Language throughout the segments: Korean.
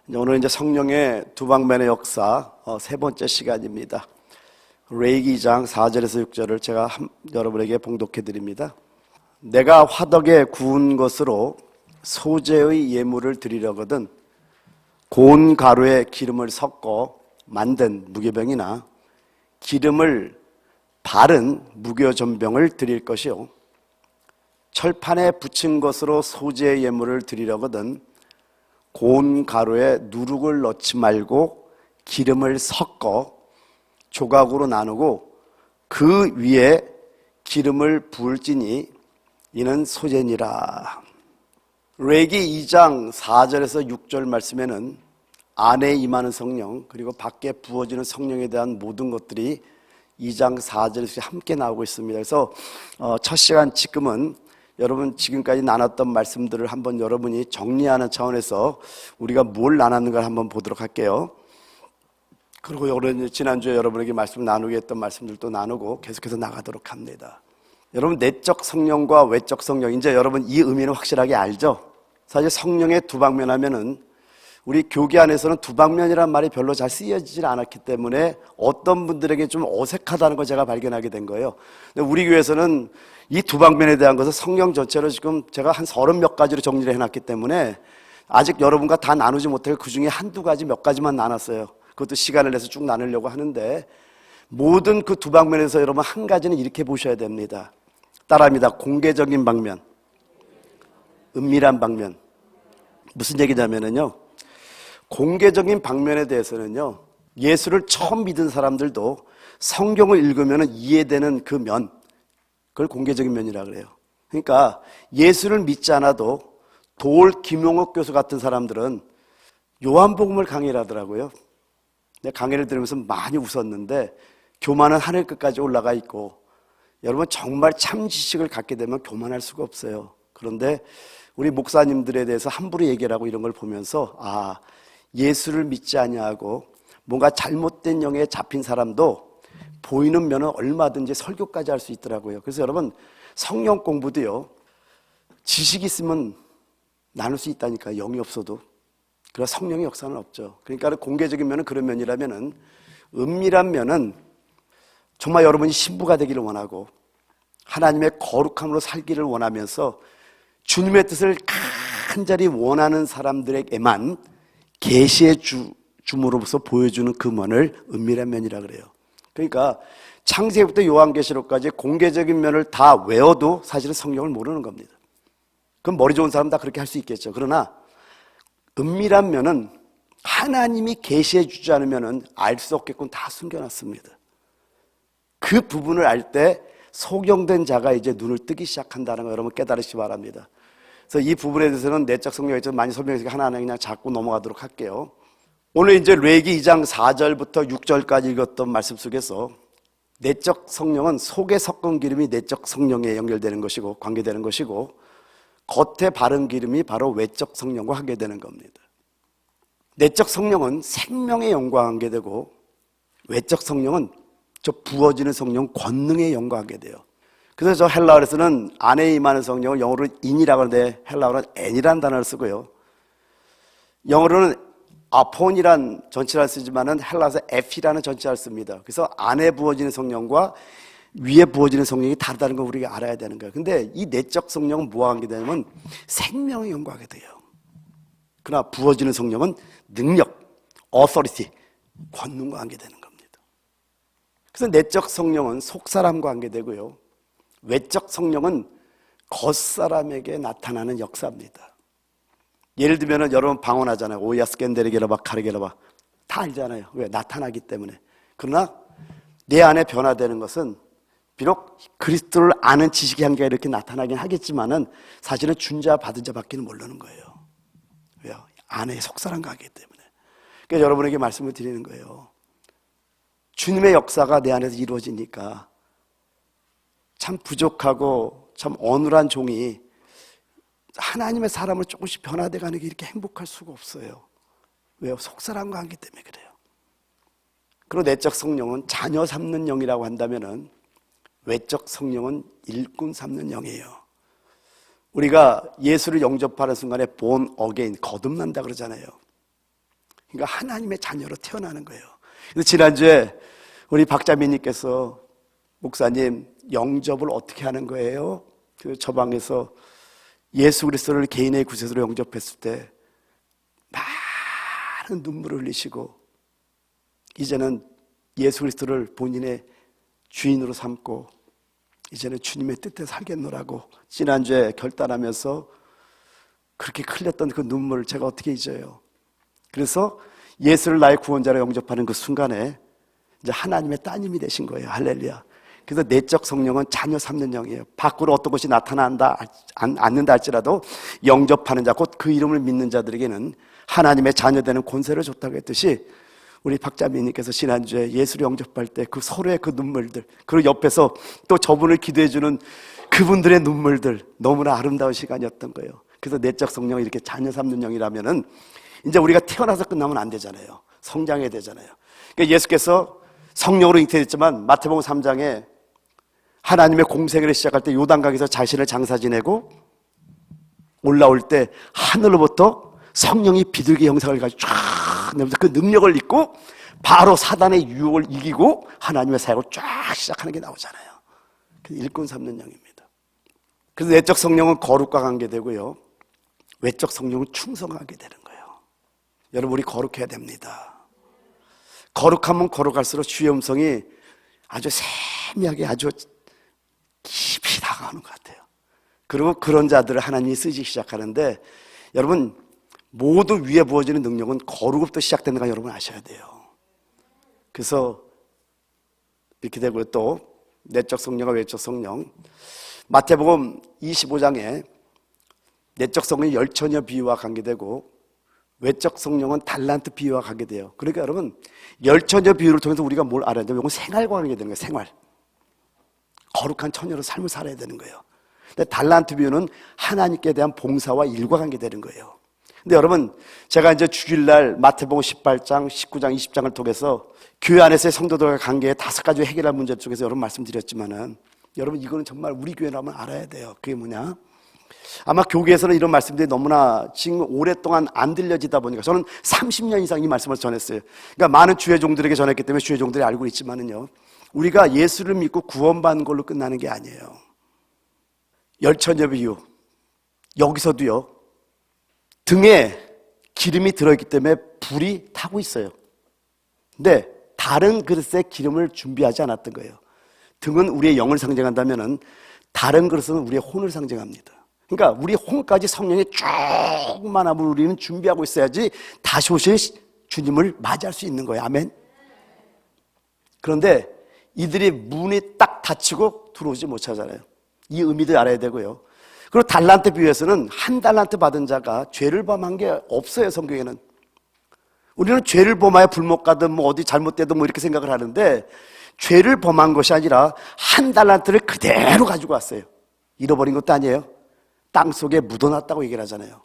오늘 성령의 두 방면의 역사 세 번째 시간입니다. 레위기 2장 4절에서 6절을 제가 여러분에게 봉독해 드립니다. 내가 화덕에 구운 것으로 소제의 예물을 드리려거든 고운 가루에 기름을 섞어 만든 무교병이나 기름을 바른 무교전병을 드릴 것이요, 철판에 붙인 것으로 소제의 예물을 드리려거든 고운 가루에 누룩을 넣지 말고 기름을 섞어 조각으로 나누고 그 위에 기름을 부을지니 이는 소제니라. 레위기 2장 4절에서 6절 말씀에는 안에 임하는 성령 그리고 밖에 부어지는 성령에 대한 모든 것들이 2장 4절에서 함께 나오고 있습니다. 그래서 첫 시간 지금은 여러분 지금까지 나눴던 말씀들을 한번 여러분이 정리하는 차원에서 우리가 뭘 나눴는가 한번 보도록 할게요. 그리고 지난주에 여러분에게 말씀 나누게 했던 말씀들도 나누고 계속해서 나가도록 합니다. 여러분, 내적 성령과 외적 성령, 이제 여러분 이 의미는 확실하게 알죠? 사실 성령의 두 방면 하면은 우리 교계 안에서는 두 방면이란 말이 별로 잘 쓰여지질 않았기 때문에 어떤 분들에게 좀 어색하다는 걸 제가 발견하게 된 거예요. 근데 우리 교회에서는 이 두 방면에 대한 것을 성령 전체로 지금 제가 한 30몇 가지로 정리를 해놨기 때문에 아직 여러분과 다 나누지 못할 그 중에 한두 가지 몇 가지만 나눴어요. 그것도 시간을 내서 쭉 나누려고 하는데 모든 그 두 방면에서 여러분 한 가지는 이렇게 보셔야 됩니다. 따라합니다. 공개적인 방면, 은밀한 방면. 무슨 얘기냐면요, 공개적인 방면에 대해서는요, 예수를 처음 믿은 사람들도 성경을 읽으면 이해되는 그 면, 그걸 공개적인 면이라고 그래요. 그러니까 예수를 믿지 않아도 도올 김용옥 교수 같은 사람들은 요한복음을 강의를 하더라고요. 내가 강의를 들으면서 많이 웃었는데 교만은 하늘 끝까지 올라가 있고, 여러분 정말 참 지식을 갖게 되면 교만할 수가 없어요. 그런데 우리 목사님들에 대해서 함부로 얘기를 하고 이런 걸 보면서 예수를 믿지 아니하고 뭔가 잘못된 영에 잡힌 사람도 보이는 면은 얼마든지 설교까지 할 수 있더라고요. 그래서 여러분 성령 공부도요, 지식이 있으면 나눌 수 있다니까요. 영이 없어도. 그러나 성령의 역사는 없죠. 그러니까 공개적인 면은 그런 면이라면은, 은밀한 면은 정말 여러분이 신부가 되기를 원하고 하나님의 거룩함으로 살기를 원하면서 주님의 뜻을 간절히 원하는 사람들에게만 계시의 주므로서 보여주는 그 면을 은밀한 면이라 그래요. 그러니까 창세기부터 요한계시록까지 공개적인 면을 다 외워도 사실은 성경을 모르는 겁니다. 그럼 머리 좋은 사람 다 그렇게 할 수 있겠죠. 그러나 은밀한 면은 하나님이 계시해 주지 않으면 알 수 없게끔 다 숨겨놨습니다. 그 부분을 알 때 소경된 자가 이제 눈을 뜨기 시작한다는 거 여러분 깨달으시기 바랍니다. 그래서 이 부분에 대해서는 내적 성령에 좀 많이 설명해서 하나하나 그냥 잡고 넘어가도록 할게요. 오늘 이제 레위기 2장 4절부터 6절까지 읽었던 말씀 속에서 내적 성령은 속에 섞은 기름이 내적 성령에 연결되는 것이고 관계되는 것이고, 겉에 바른 기름이 바로 외적 성령과 관계되는 겁니다. 내적 성령은 생명의 영과 관계되고, 외적 성령은 저 부어지는 성령 권능의 영과 관계돼요. 그래서 저 헬라어에서는 안에 임하는 성령을 영어로 인이라고 하는데 헬라어는 n이라는 단어를 쓰고요, 영어로는 아폰이란 전치사를 쓰지만은 헬라어에서 에피라는 전치사를 씁니다. 그래서 안에 부어지는 성령과 위에 부어지는 성령이 다르다는 걸 우리가 알아야 되는 거예요. 근데 이 내적 성령은 뭐와 관계되냐면 생명의 영과 관계돼요. 그러나 부어지는 성령은 능력, authority, 권능과 관계되는 겁니다. 그래서 내적 성령은 속사람과 관계되고요, 외적 성령은 겉사람에게 나타나는 역사입니다. 예를 들면 여러분 방언하잖아요. 오야 스캔데르게라바 카르게라바 다 알잖아요. 왜? 나타나기 때문에. 그러나 내 안에 변화되는 것은 비록 그리스도를 아는 지식의 한계가 이렇게 나타나긴 하겠지만은 사실은 준 자 받은 자 밖에는 모르는 거예요. 왜요? 안에 속사람과 하기 때문에. 그러니까 여러분에게 말씀을 드리는 거예요. 주님의 역사가 내 안에서 이루어지니까 참 부족하고 참 어눌한 종이 하나님의 사람을 조금씩 변화돼가는 게 이렇게 행복할 수가 없어요. 왜요? 속사람과 하기 때문에 그래요. 그리고 내적 성령은 자녀 삼는 영이라고 한다면은 외적 성령은 일꾼 삼는 영이에요. 우리가 예수를 영접하는 순간에 born again, 거듭난다 그러잖아요. 그러니까 하나님의 자녀로 태어나는 거예요. 그래서 지난주에 우리 박자민님께서 목사님 영접을 어떻게 하는 거예요? 그 처방에서 예수 그리스도를 개인의 구세주로 영접했을 때 많은 눈물을 흘리시고 이제는 예수 그리스도를 본인의 주인으로 삼고 이제는 주님의 뜻에 살겠노라고 지난주에 결단하면서 그렇게 흘렸던 그 눈물을 제가 어떻게 잊어요? 그래서 예수를 나의 구원자로 영접하는 그 순간에 이제 하나님의 따님이 되신 거예요. 할렐루야. 그래서 내적 성령은 자녀 삼는 영이에요. 밖으로 어떤 것이 나타난다 않는다 할지라도 영접하는 자, 곧 그 이름을 믿는 자들에게는 하나님의 자녀되는 권세를 줬다고 했듯이 우리 박자민님께서 지난주에 예수를 영접할 때 그 서로의 그 눈물들, 그리고 옆에서 또 저분을 기도해주는 그분들의 눈물들, 너무나 아름다운 시간이었던 거예요. 그래서 내적 성령이 이렇게 자녀 삼는 영이라면은 이제 우리가 태어나서 끝나면 안 되잖아요. 성장해야 되잖아요. 그러니까 예수께서 성령으로 잉태됐지만 마태복음 3장에 하나님의 공생애를 시작할 때 요단강에서 자신을 장사 지내고 올라올 때 하늘로부터 성령이 비둘기 형상을 가지고 쫙 내면서 그 능력을 입고 바로 사단의 유혹을 이기고 하나님의 사역을 쫙 시작하는 게 나오잖아요. 그래서 일꾼 삼는 영입니다. 그래서 내적 성령은 거룩과 관계되고요, 외적 성령은 충성하게 되는 거예요. 여러분, 우리 거룩해야 됩니다. 거룩하면 거룩할수록 주의 음성이 아주 세미하게 아주 깊이 다가오는 것 같아요. 그리고 그런 자들을 하나님이 쓰기 시작하는데, 여러분 모두 위에 부어지는 능력은 거룩부터 시작되는 거 여러분 아셔야 돼요. 그래서 이렇게 되고요. 또 내적 성령과 외적 성령, 마태복음 25장에 내적 성령이 열처녀 비유와 관계되고 외적 성령은 달란트 비유와 관계돼요. 그러니까 여러분, 열처녀 비유를 통해서 우리가 뭘 알아야 돼요? 이건 생활과 관계되는 거예요. 생활. 거룩한 처녀로 삶을 살아야 되는 거예요. 근데 달란트 비유는 하나님께 대한 봉사와 일과 관계되는 거예요. 근데 여러분, 제가 이제 주일날 마태복음 18장, 19장, 20장을 통해서 교회 안에서의 성도들과 관계의 5가지 해결할 문제 쪽에서 여러분 말씀드렸지만은, 여러분 이거는 정말 우리 교회라면 알아야 돼요. 그게 뭐냐? 아마 교계에서는 이런 말씀들이 너무나 지금 오랫동안 안 들려지다 보니까, 저는 30년 이상 이 말씀을 전했어요. 그러니까 많은 주의 종들에게 전했기 때문에 주의 종들이 알고 있지만은요, 우리가 예수를 믿고 구원받는 걸로 끝나는 게 아니에요. 열처녀 비유, 여기서도요, 등에 기름이 들어있기 때문에 불이 타고 있어요. 근데 다른 그릇에 기름을 준비하지 않았던 거예요. 등은 우리의 영을 상징한다면은 다른 그릇은 우리의 혼을 상징합니다. 그러니까 우리 혼까지 성령의 조그만함을 우리는 준비하고 있어야지 다시 오실 주님을 맞이할 수 있는 거예요. 아멘. 그런데 이들이 문이 딱 닫히고 들어오지 못하잖아요. 이 의미도 알아야 되고요. 그리고 달란트 비유에서는 한 달란트 받은 자가 죄를 범한 게 없어요. 성경에는. 우리는 죄를 범하여 불못 가든 뭐 어디 잘못되든 뭐 이렇게 생각을 하는데, 죄를 범한 것이 아니라 한 달란트를 그대로 가지고 왔어요. 잃어버린 것도 아니에요. 땅 속에 묻어놨다고 얘기를 하잖아요.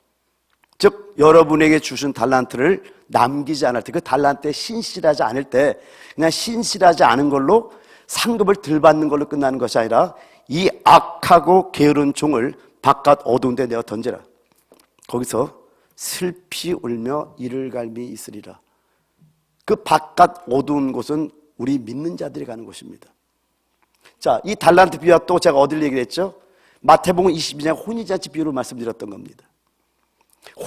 즉 여러분에게 주신 달란트를 남기지 않을 때, 그 달란트에 신실하지 않을 때, 그냥 신실하지 않은 걸로 상급을 덜 받는 걸로 끝나는 것이 아니라 이 악하고 게으른 종을 바깥 어두운 데 내어 던지라. 거기서 슬피 울며 이를 갈미 있으리라. 그 바깥 어두운 곳은 우리 믿는 자들이 가는 곳입니다. 자, 이 달란트 비유와 또 제가 어딜 얘기를 했죠? 마태복음 22장 혼인잔치 비유를 말씀드렸던 겁니다.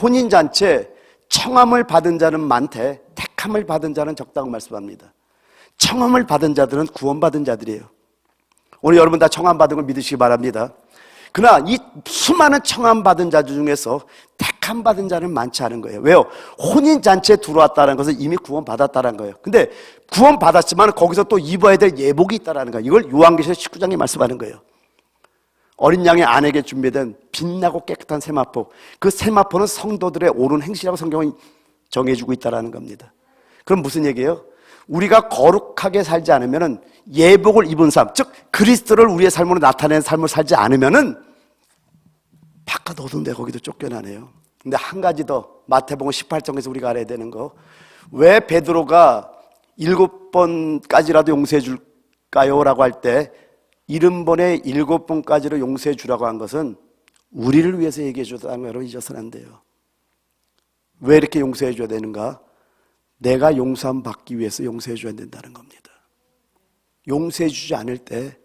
혼인잔치에 청함을 받은 자는 많되 택함을 받은 자는 적다고 말씀합니다. 청함을 받은 자들은 구원받은 자들이에요. 오늘 여러분 다 청함 받은 걸 믿으시기 바랍니다. 그러나 이 수많은 청함 받은 자 중에서 택함 받은 자는 많지 않은 거예요. 왜요? 혼인잔치에 들어왔다는 것은 이미 구원받았다는 거예요. 근데 구원받았지만 거기서 또 입어야 될 예복이 있다는 거예요. 이걸 요한계시록 19장에 말씀하는 거예요. 어린 양의 아내에게 준비된 빛나고 깨끗한 세마포, 그 세마포는 성도들의 옳은 행실이라고 성경은 정해주고 있다는 겁니다. 그럼 무슨 얘기예요? 우리가 거룩하게 살지 않으면, 예복을 입은 삶, 즉 그리스도를 우리의 삶으로 나타내는 삶을 살지 않으면은 바깥 어두운데 거기도 쫓겨나네요. 근데 한 가지 더, 마태복음 18장에서 우리가 알아야 되는 거, 왜 베드로가 7번까지라도 용서해 줄까요? 라고 할 때 70번에 7번까지로 용서해 주라고 한 것은 우리를 위해서 얘기해 줬다는 걸 여러분 잊어서는 안 돼요. 왜 이렇게 용서해 줘야 되는가? 내가 용서함 받기 위해서 용서해 줘야 된다는 겁니다. 용서해 주지 않을 때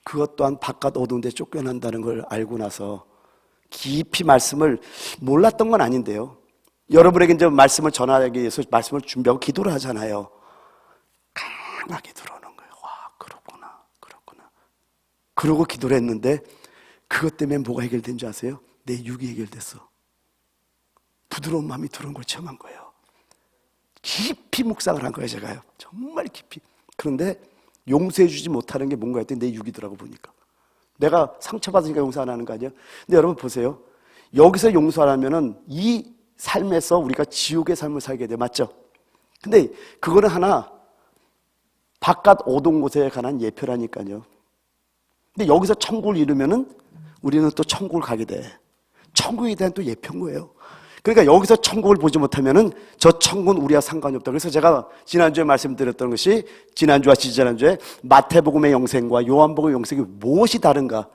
그것 또한 바깥 어두운 데 쫓겨난다는 걸 알고 나서 깊이 말씀을 몰랐던 건 아닌데요. 여러분에게 이제 말씀을 전하기 위해서 말씀을 준비하고 기도를 하잖아요. 강하게 들어오는 거예요. 와, 그렇구나, 그렇구나. 그러고 기도를 했는데 그것 때문에 뭐가 해결된 줄 아세요? 내 육이 해결됐어. 부드러운 마음이 들어온 걸 체험한 거예요. 깊이 묵상을 한 거예요, 제가요. 정말 깊이. 그런데 용서해 주지 못하는 게 뭔가 했더니 내 육이더라고 보니까. 내가 상처받으니까 용서 안 하는 거 아니에요? 근데 여러분 보세요. 여기서 용서 안 하면은 이 삶에서 우리가 지옥의 삶을 살게 돼. 맞죠? 근데 그거는 하나 바깥 어두운 곳에 관한 예표라니까요. 근데 여기서 천국을 이루면은 우리는 또 천국을 가게 돼. 천국에 대한 또 예표인 거예요. 그러니까 여기서 천국을 보지 못하면은 저 천국은 우리와 상관이 없다. 그래서 제가 지난주에 말씀드렸던 것이 지난주와 지지난주에 마태복음의 영생과 요한복음의 영생이 무엇이 다른가?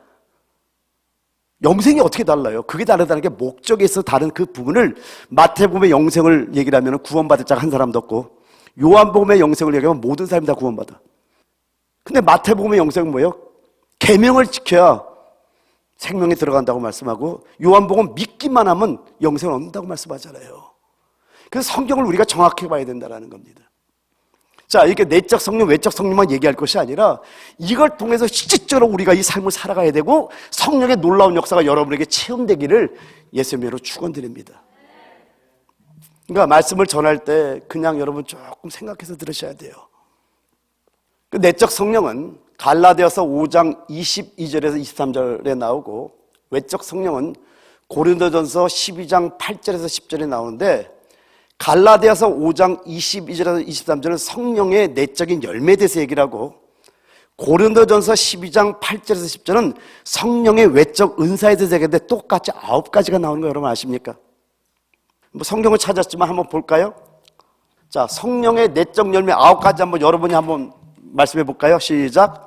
영생이 어떻게 달라요? 그게 다르다는 게 목적에 있어 다른 그 부분을 마태복음의 영생을 얘기를 하면 구원받을 자가 한 사람도 없고 요한복음의 영생을 얘기하면 모든 사람이 다 구원받아. 근데 마태복음의 영생은 뭐예요? 계명을 지켜야 생명에 들어간다고 말씀하고 요한복음 믿기만 하면 영생을 얻는다고 말씀하잖아요. 그래서 성경을 우리가 정확히 봐야 된다는 겁니다. 자, 이렇게 내적 성령, 외적 성령만 얘기할 것이 아니라 이걸 통해서 실질적으로 우리가 이 삶을 살아가야 되고 성령의 놀라운 역사가 여러분에게 체험되기를 예수님으로 축원드립니다. 그러니까 말씀을 전할 때 그냥 여러분 조금 생각해서 들으셔야 돼요. 그 내적 성령은 갈라디아서 5장 22절에서 23절에 나오고 외적 성령은 고린도전서 12장 8절에서 10절에 나오는데 갈라디아서 5장 22절에서 23절은 성령의 내적인 열매에 대해서 얘기를 하고 고린도전서 12장 8절에서 10절은 성령의 외적 은사에 대해서 얘기하는데 똑같이 9가지가 나오는 거 여러분 아십니까? 뭐 성경을 찾았지만 한번 볼까요? 자, 성령의 내적 열매 9가지 한번 여러분이 한번 말씀해 볼까요? 시작.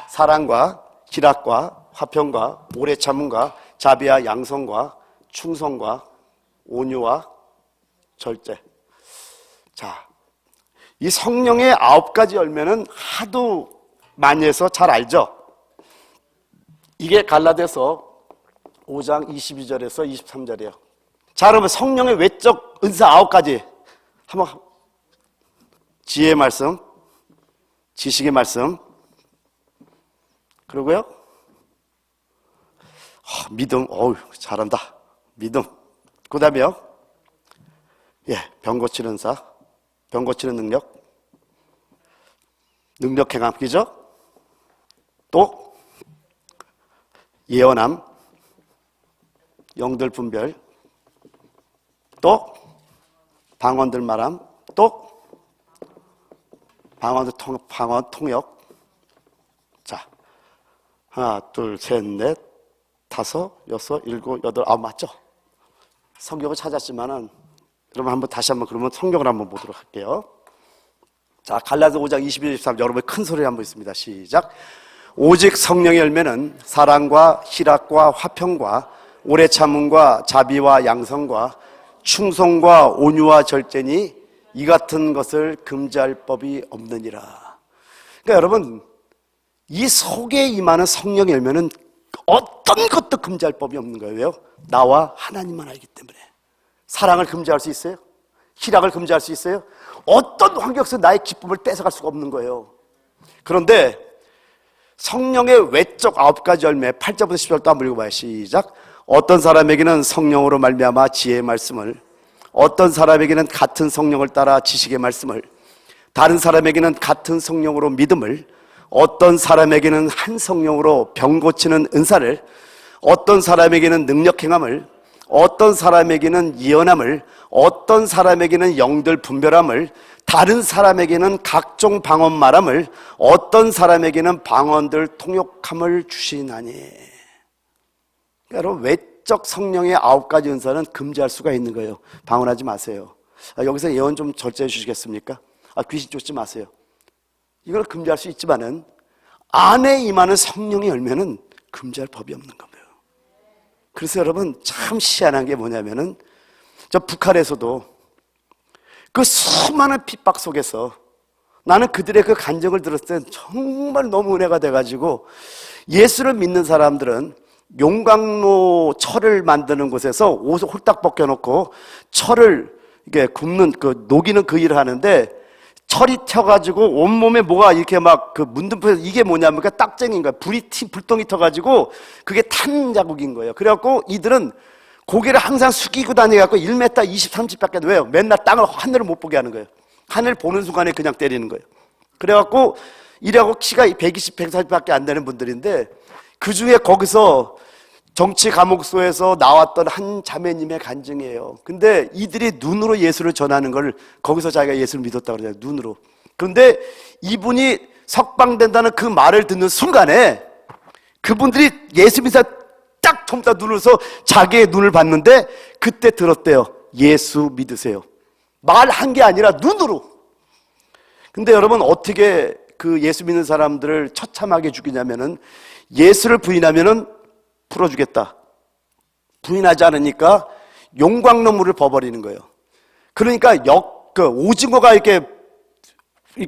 사랑과 희락과 화평과 오래 참음과 자비와 양성과 충성과 온유와 절제. 자, 이 성령의 9가지 열매는 하도 많이 해서 잘 알죠? 이게 갈라디아서 5장 22절에서 23절이에요. 자, 그러면 성령의 외적 은사 9가지 한번 지혜의 말씀, 지식의 말씀, 그리고요 믿음, 어우 잘한다. 믿음. 그 다음에요 병 고치는 은사, 병 고치는 능력, 능력 행함, 그죠? 또 예언함, 영들 분별, 또 방언들 말함, 또 방언 통역. 자, 하나, 둘, 셋, 넷, 다섯, 여섯, 일곱, 여덟, 아홉 맞죠? 성경을 찾았지만은 여러분 한번 다시 한번 그러면 성경을 한번 보도록 할게요. 자, 갈라디아서 5장 22, 23 여러분 큰 소리 한번 있습니다. 시작. 오직 성령의 열매는 사랑과 희락과 화평과 오래 참음과 자비와 양성과 충성과 온유와 절제니 이 같은 것을 금지할 법이 없느니라. 그러니까 여러분 이 속에 임하는 성령의 열매는 어떤 것도 금지할 법이 없는 거예요. 왜요? 나와 하나님만 알기 때문에. 사랑을 금지할 수 있어요? 희락을 금지할 수 있어요? 어떤 환경 속에서 나의 기쁨을 뺏어갈 수가 없는 거예요. 그런데 성령의 외적 9가지 열매 8절부터 10절 또 한번 읽어봐요. 시작. 어떤 사람에게는 성령으로 말미암아 지혜의 말씀을, 어떤 사람에게는 같은 성령을 따라 지식의 말씀을, 다른 사람에게는 같은 성령으로 믿음을, 어떤 사람에게는 한 성령으로 병 고치는 은사를, 어떤 사람에게는 능력 행함을, 어떤 사람에게는 예언함을, 어떤 사람에게는 영들 분별함을, 다른 사람에게는 각종 방언 말함을, 어떤 사람에게는 방언들 통역함을 주시나니. 그러니까 여러분 외적 성령의 9가지 은사는 금지할 수가 있는 거예요. 방언하지 마세요. 여기서 예언 좀 절제해 주시겠습니까? 귀신 쫓지 마세요. 이걸 금지할 수 있지만은 안에 임하는 성령의 열매는 금지할 법이 없는 겁니다. 그래서 여러분 참 희한한 게 뭐냐면은 저 북한에서도 그 수많은 핍박 속에서 나는 그들의 그 간증을 들었을 때 정말 너무 은혜가 돼가지고, 예수를 믿는 사람들은 용광로 철을 만드는 곳에서 옷을 홀딱 벗겨놓고 철을 이게 굽는 그 녹이는 그 일을 하는데, 철이 튀어가지고 온몸에 뭐가 이렇게 막 그 문둥표에서 이게 뭐냐면 딱쟁이인 거야. 불똥이 터가지고 그게 탄 자국인 거예요. 그래갖고 이들은 고개를 항상 숙이고 다니갖고 1m 20, 30밖에 안 돼요. 왜요? 맨날 하늘을 못 보게 하는 거예요. 하늘 보는 순간에 그냥 때리는 거예요. 그래갖고 이래갖고 키가 120, 140밖에 안 되는 분들인데, 그 중에 거기서 정치 감옥소에서 나왔던 한 자매님의 간증이에요. 근데 이들이 눈으로 예수를 전하는 걸 거기서 자기가 예수를 믿었다고 그러잖아요. 눈으로. 그런데 이분이 석방된다는 그 말을 듣는 순간에 그분들이 예수 믿어 딱 tom다 눌러서 자기의 눈을 봤는데, 그때 들었대요. 예수 믿으세요. 말한 게 아니라 눈으로. 근데 여러분, 어떻게 그 예수 믿는 사람들을 처참하게 죽이냐면은, 예수를 부인하면은 풀어주겠다. 부인하지 않으니까 용광로물을 버버리는 거예요. 그러니까 오징어가 이렇게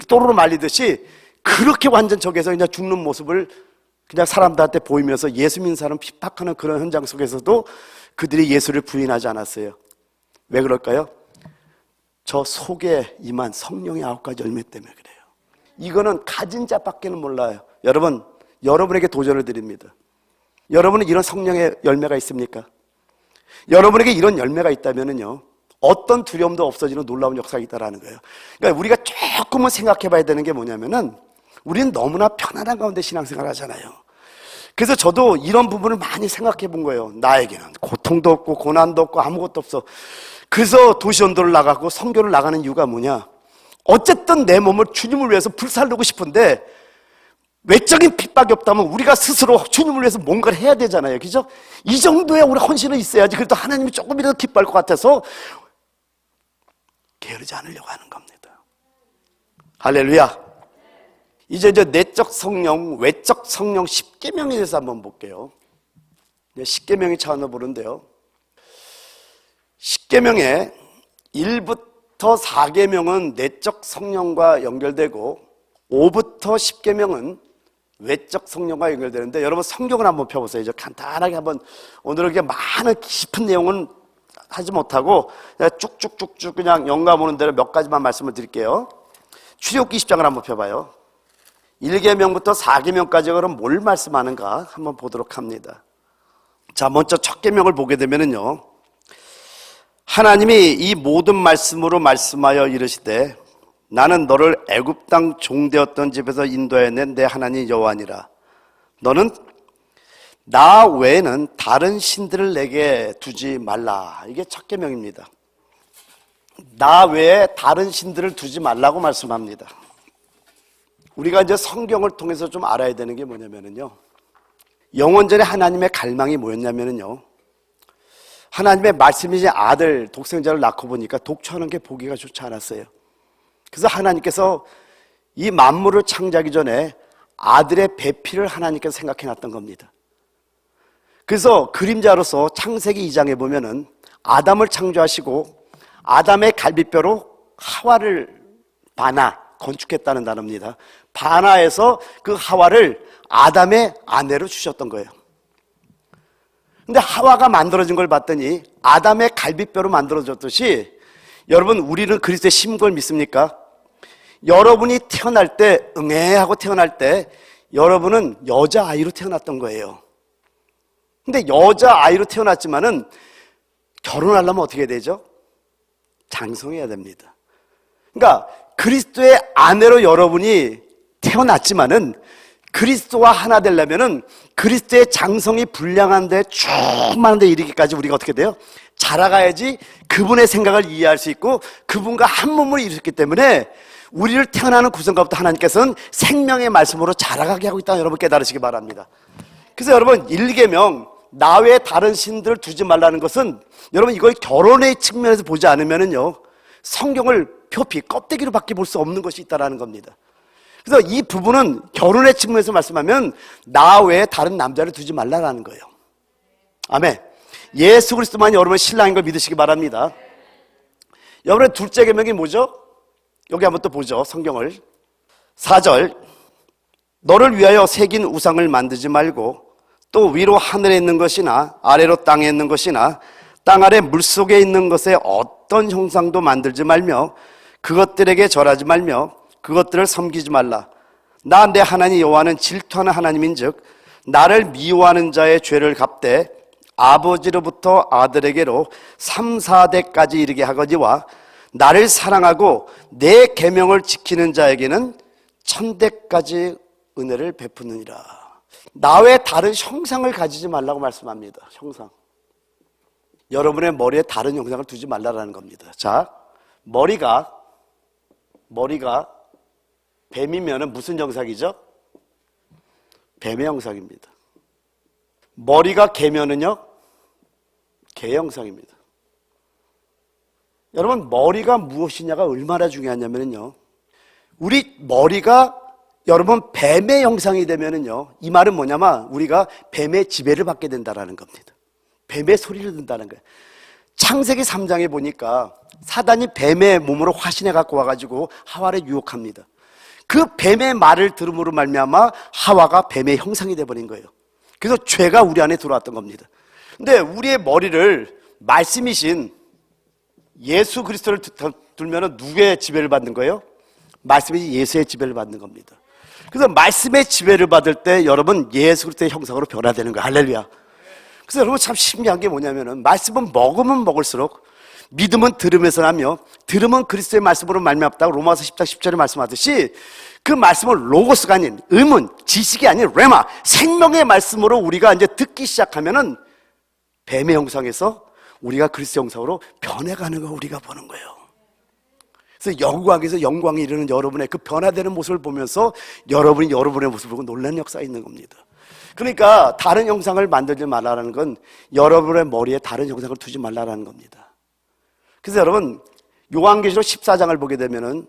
또로로 말리듯이 그렇게 완전 적에서 그냥 죽는 모습을 그냥 사람들한테 보이면서 예수 믿는 사람 핍박하는 그런 현장 속에서도 그들이 예수를 부인하지 않았어요. 왜 그럴까요? 저 속에 임한 성령의 9가지 열매 때문에 그래요. 이거는 가진 자밖에는 몰라요. 여러분, 여러분에게 도전을 드립니다. 여러분은 이런 성령의 열매가 있습니까? 여러분에게 이런 열매가 있다면요, 어떤 두려움도 없어지는 놀라운 역사가 있다라는 거예요. 그러니까 우리가 조금은 생각해 봐야 되는 게 뭐냐면은, 우리는 너무나 편안한 가운데 신앙생활 하잖아요. 그래서 저도 이런 부분을 많이 생각해 본 거예요. 나에게는 고통도 없고 고난도 없고 아무것도 없어. 그래서 도시원도를 나가고 선교를 나가는 이유가 뭐냐? 어쨌든 내 몸을 주님을 위해서 불살르고 싶은데, 외적인 핍박이 없다면 우리가 스스로 주님을 위해서 뭔가를 해야 되잖아요. 그죠? 이 정도의 우리 헌신은 있어야지. 그래도 하나님이 조금이라도 기뻐할 것 같아서 게으르지 않으려고 하는 겁니다. 할렐루야. 이제 내적 성령, 외적 성령 10계명에 대해서 한번 볼게요. 10계명의 차원을 보는데요, 10계명의 1부터 4계명은 내적 성령과 연결되고 5부터 10계명은 외적 성령과 연결되는데, 여러분 성경을 한번 펴보세요. 간단하게 한번, 오늘은 그렇게 많은 깊은 내용은 하지 못하고 쭉쭉쭉쭉 그냥 영감 오는 대로 몇 가지만 말씀을 드릴게요. 출애굽기 20장을 한번 펴봐요. 1계명부터 4계명까지 그럼 뭘 말씀하는가 한번 보도록 합니다. 자, 먼저 첫 계명을 보게 되면은요, 하나님이 이 모든 말씀으로 말씀하여 이르시되, 나는 너를 애굽 땅 종되었던 집에서 인도해낸 내 하나님 여호와니라. 너는 나 외에는 다른 신들을 내게 두지 말라. 이게 첫 계명입니다. 나 외에 다른 신들을 두지 말라고 말씀합니다. 우리가 이제 성경을 통해서 좀 알아야 되는 게 뭐냐면요, 영원전에 하나님의 갈망이 뭐였냐면요, 하나님의 말씀이신 아들 독생자를 낳고 보니까 독초하는 게 보기가 좋지 않았어요. 그래서 하나님께서 이 만물을 창조하기 전에 아들의 배필을 하나님께서 생각해 놨던 겁니다. 그래서 그림자로서 창세기 2장에 보면은 아담을 창조하시고 아담의 갈비뼈로 하와를 건축했다는 단어입니다. 바나에서 그 하와를 아담의 아내로 주셨던 거예요. 근데 하와가 만들어진 걸 봤더니 아담의 갈비뼈로 만들어졌듯이, 여러분, 우리는 그리스도의 심걸 믿습니까? 여러분이 태어날 때, 응애하고 태어날 때 여러분은 여자아이로 태어났던 거예요. 근데 여자아이로 태어났지만은 결혼하려면 어떻게 되죠? 장성해야 됩니다. 그러니까 그리스도의 아내로 여러분이 태어났지만은 그리스도와 하나 되려면은 그리스도의 장성이 불량한데 충만한데 이르기까지 우리가 어떻게 돼요? 자라가야지 그분의 생각을 이해할 수 있고 그분과 한 몸을 이루셨기 때문에 우리를 태어나는 구성가부터 하나님께서는 생명의 말씀으로 자라가게 하고 있다는 여러분 깨달으시기 바랍니다. 그래서 여러분 1계명 나 외에 다른 신들을 두지 말라는 것은, 여러분 이걸 결혼의 측면에서 보지 않으면은요, 성경을 표피 껍데기로 밖에 볼 수 없는 것이 있다라는 겁니다. 그래서 이 부분은 결혼의 측면에서 말씀하면 나 외에 다른 남자를 두지 말라라는 거예요. 아멘. 예수 그리스도만이 여러분의 신랑인 걸 믿으시기 바랍니다. 여러분의 둘째 계명이 뭐죠? 여기 한번 또 보죠. 성경을. 4절. 너를 위하여 새긴 우상을 만들지 말고 또 위로 하늘에 있는 것이나 아래로 땅에 있는 것이나 땅 아래 물속에 있는 것에 어떤 형상도 만들지 말며 그것들에게 절하지 말며 그것들을 섬기지 말라. 나 내 하나님 여호와는 질투하는 하나님인즉 나를 미워하는 자의 죄를 갚되 아버지로부터 아들에게로 3, 4대까지 이르게 하거니와 나를 사랑하고 내 계명을 지키는 자에게는 1000대까지 은혜를 베푸느니라. 나 외 다른 형상을 가지지 말라고 말씀합니다. 형상. 여러분의 머리에 다른 형상을 두지 말라라는 겁니다. 자, 머리가 뱀이면 무슨 형상이죠? 뱀의 형상입니다. 머리가 개면은요? 개 형상입니다. 여러분, 머리가 무엇이냐가 얼마나 중요하냐면요, 우리 머리가 여러분 뱀의 형상이 되면은요, 이 말은 뭐냐면 우리가 뱀의 지배를 받게 된다라는 겁니다. 뱀의 소리를 듣는다는 거예요. 창세기 3장에 보니까 사단이 뱀의 몸으로 화신해 갖고 와가지고 하와를 유혹합니다. 그 뱀의 말을 들음으로 말미암아 하와가 뱀의 형상이 돼버린 거예요. 그래서 죄가 우리 안에 들어왔던 겁니다. 근데 우리의 머리를 말씀이신 예수 그리스도를 들면 누구의 지배를 받는 거예요? 말씀이신 예수의 지배를 받는 겁니다. 그래서 말씀의 지배를 받을 때 여러분 예수 그리스도의 형상으로 변화되는 거예요. 할렐루야. 그래서 여러분 참 신기한 게 뭐냐면은 말씀은 먹으면 먹을수록 믿음은 들음에서 나며 들음은 그리스도의 말씀으로 말미암았다고 로마서 10장 10절에 말씀하듯이 그 말씀은 로고스가 아닌 의문, 지식이 아닌 레마, 생명의 말씀으로 우리가 이제 듣기 시작하면은 뱀의 형상에서 우리가 그리스도의 형상으로 변해가는 거 우리가 보는 거예요. 그래서 영광에서 영광에 이르는 여러분의 그 변화되는 모습을 보면서 여러분이 여러분의 모습을 보고 놀라는 역사가 있는 겁니다. 그러니까 다른 형상을 만들지 말라는 건 여러분의 머리에 다른 형상을 두지 말라는 겁니다. 그래서 여러분 요한계시록 14장을 보게 되면은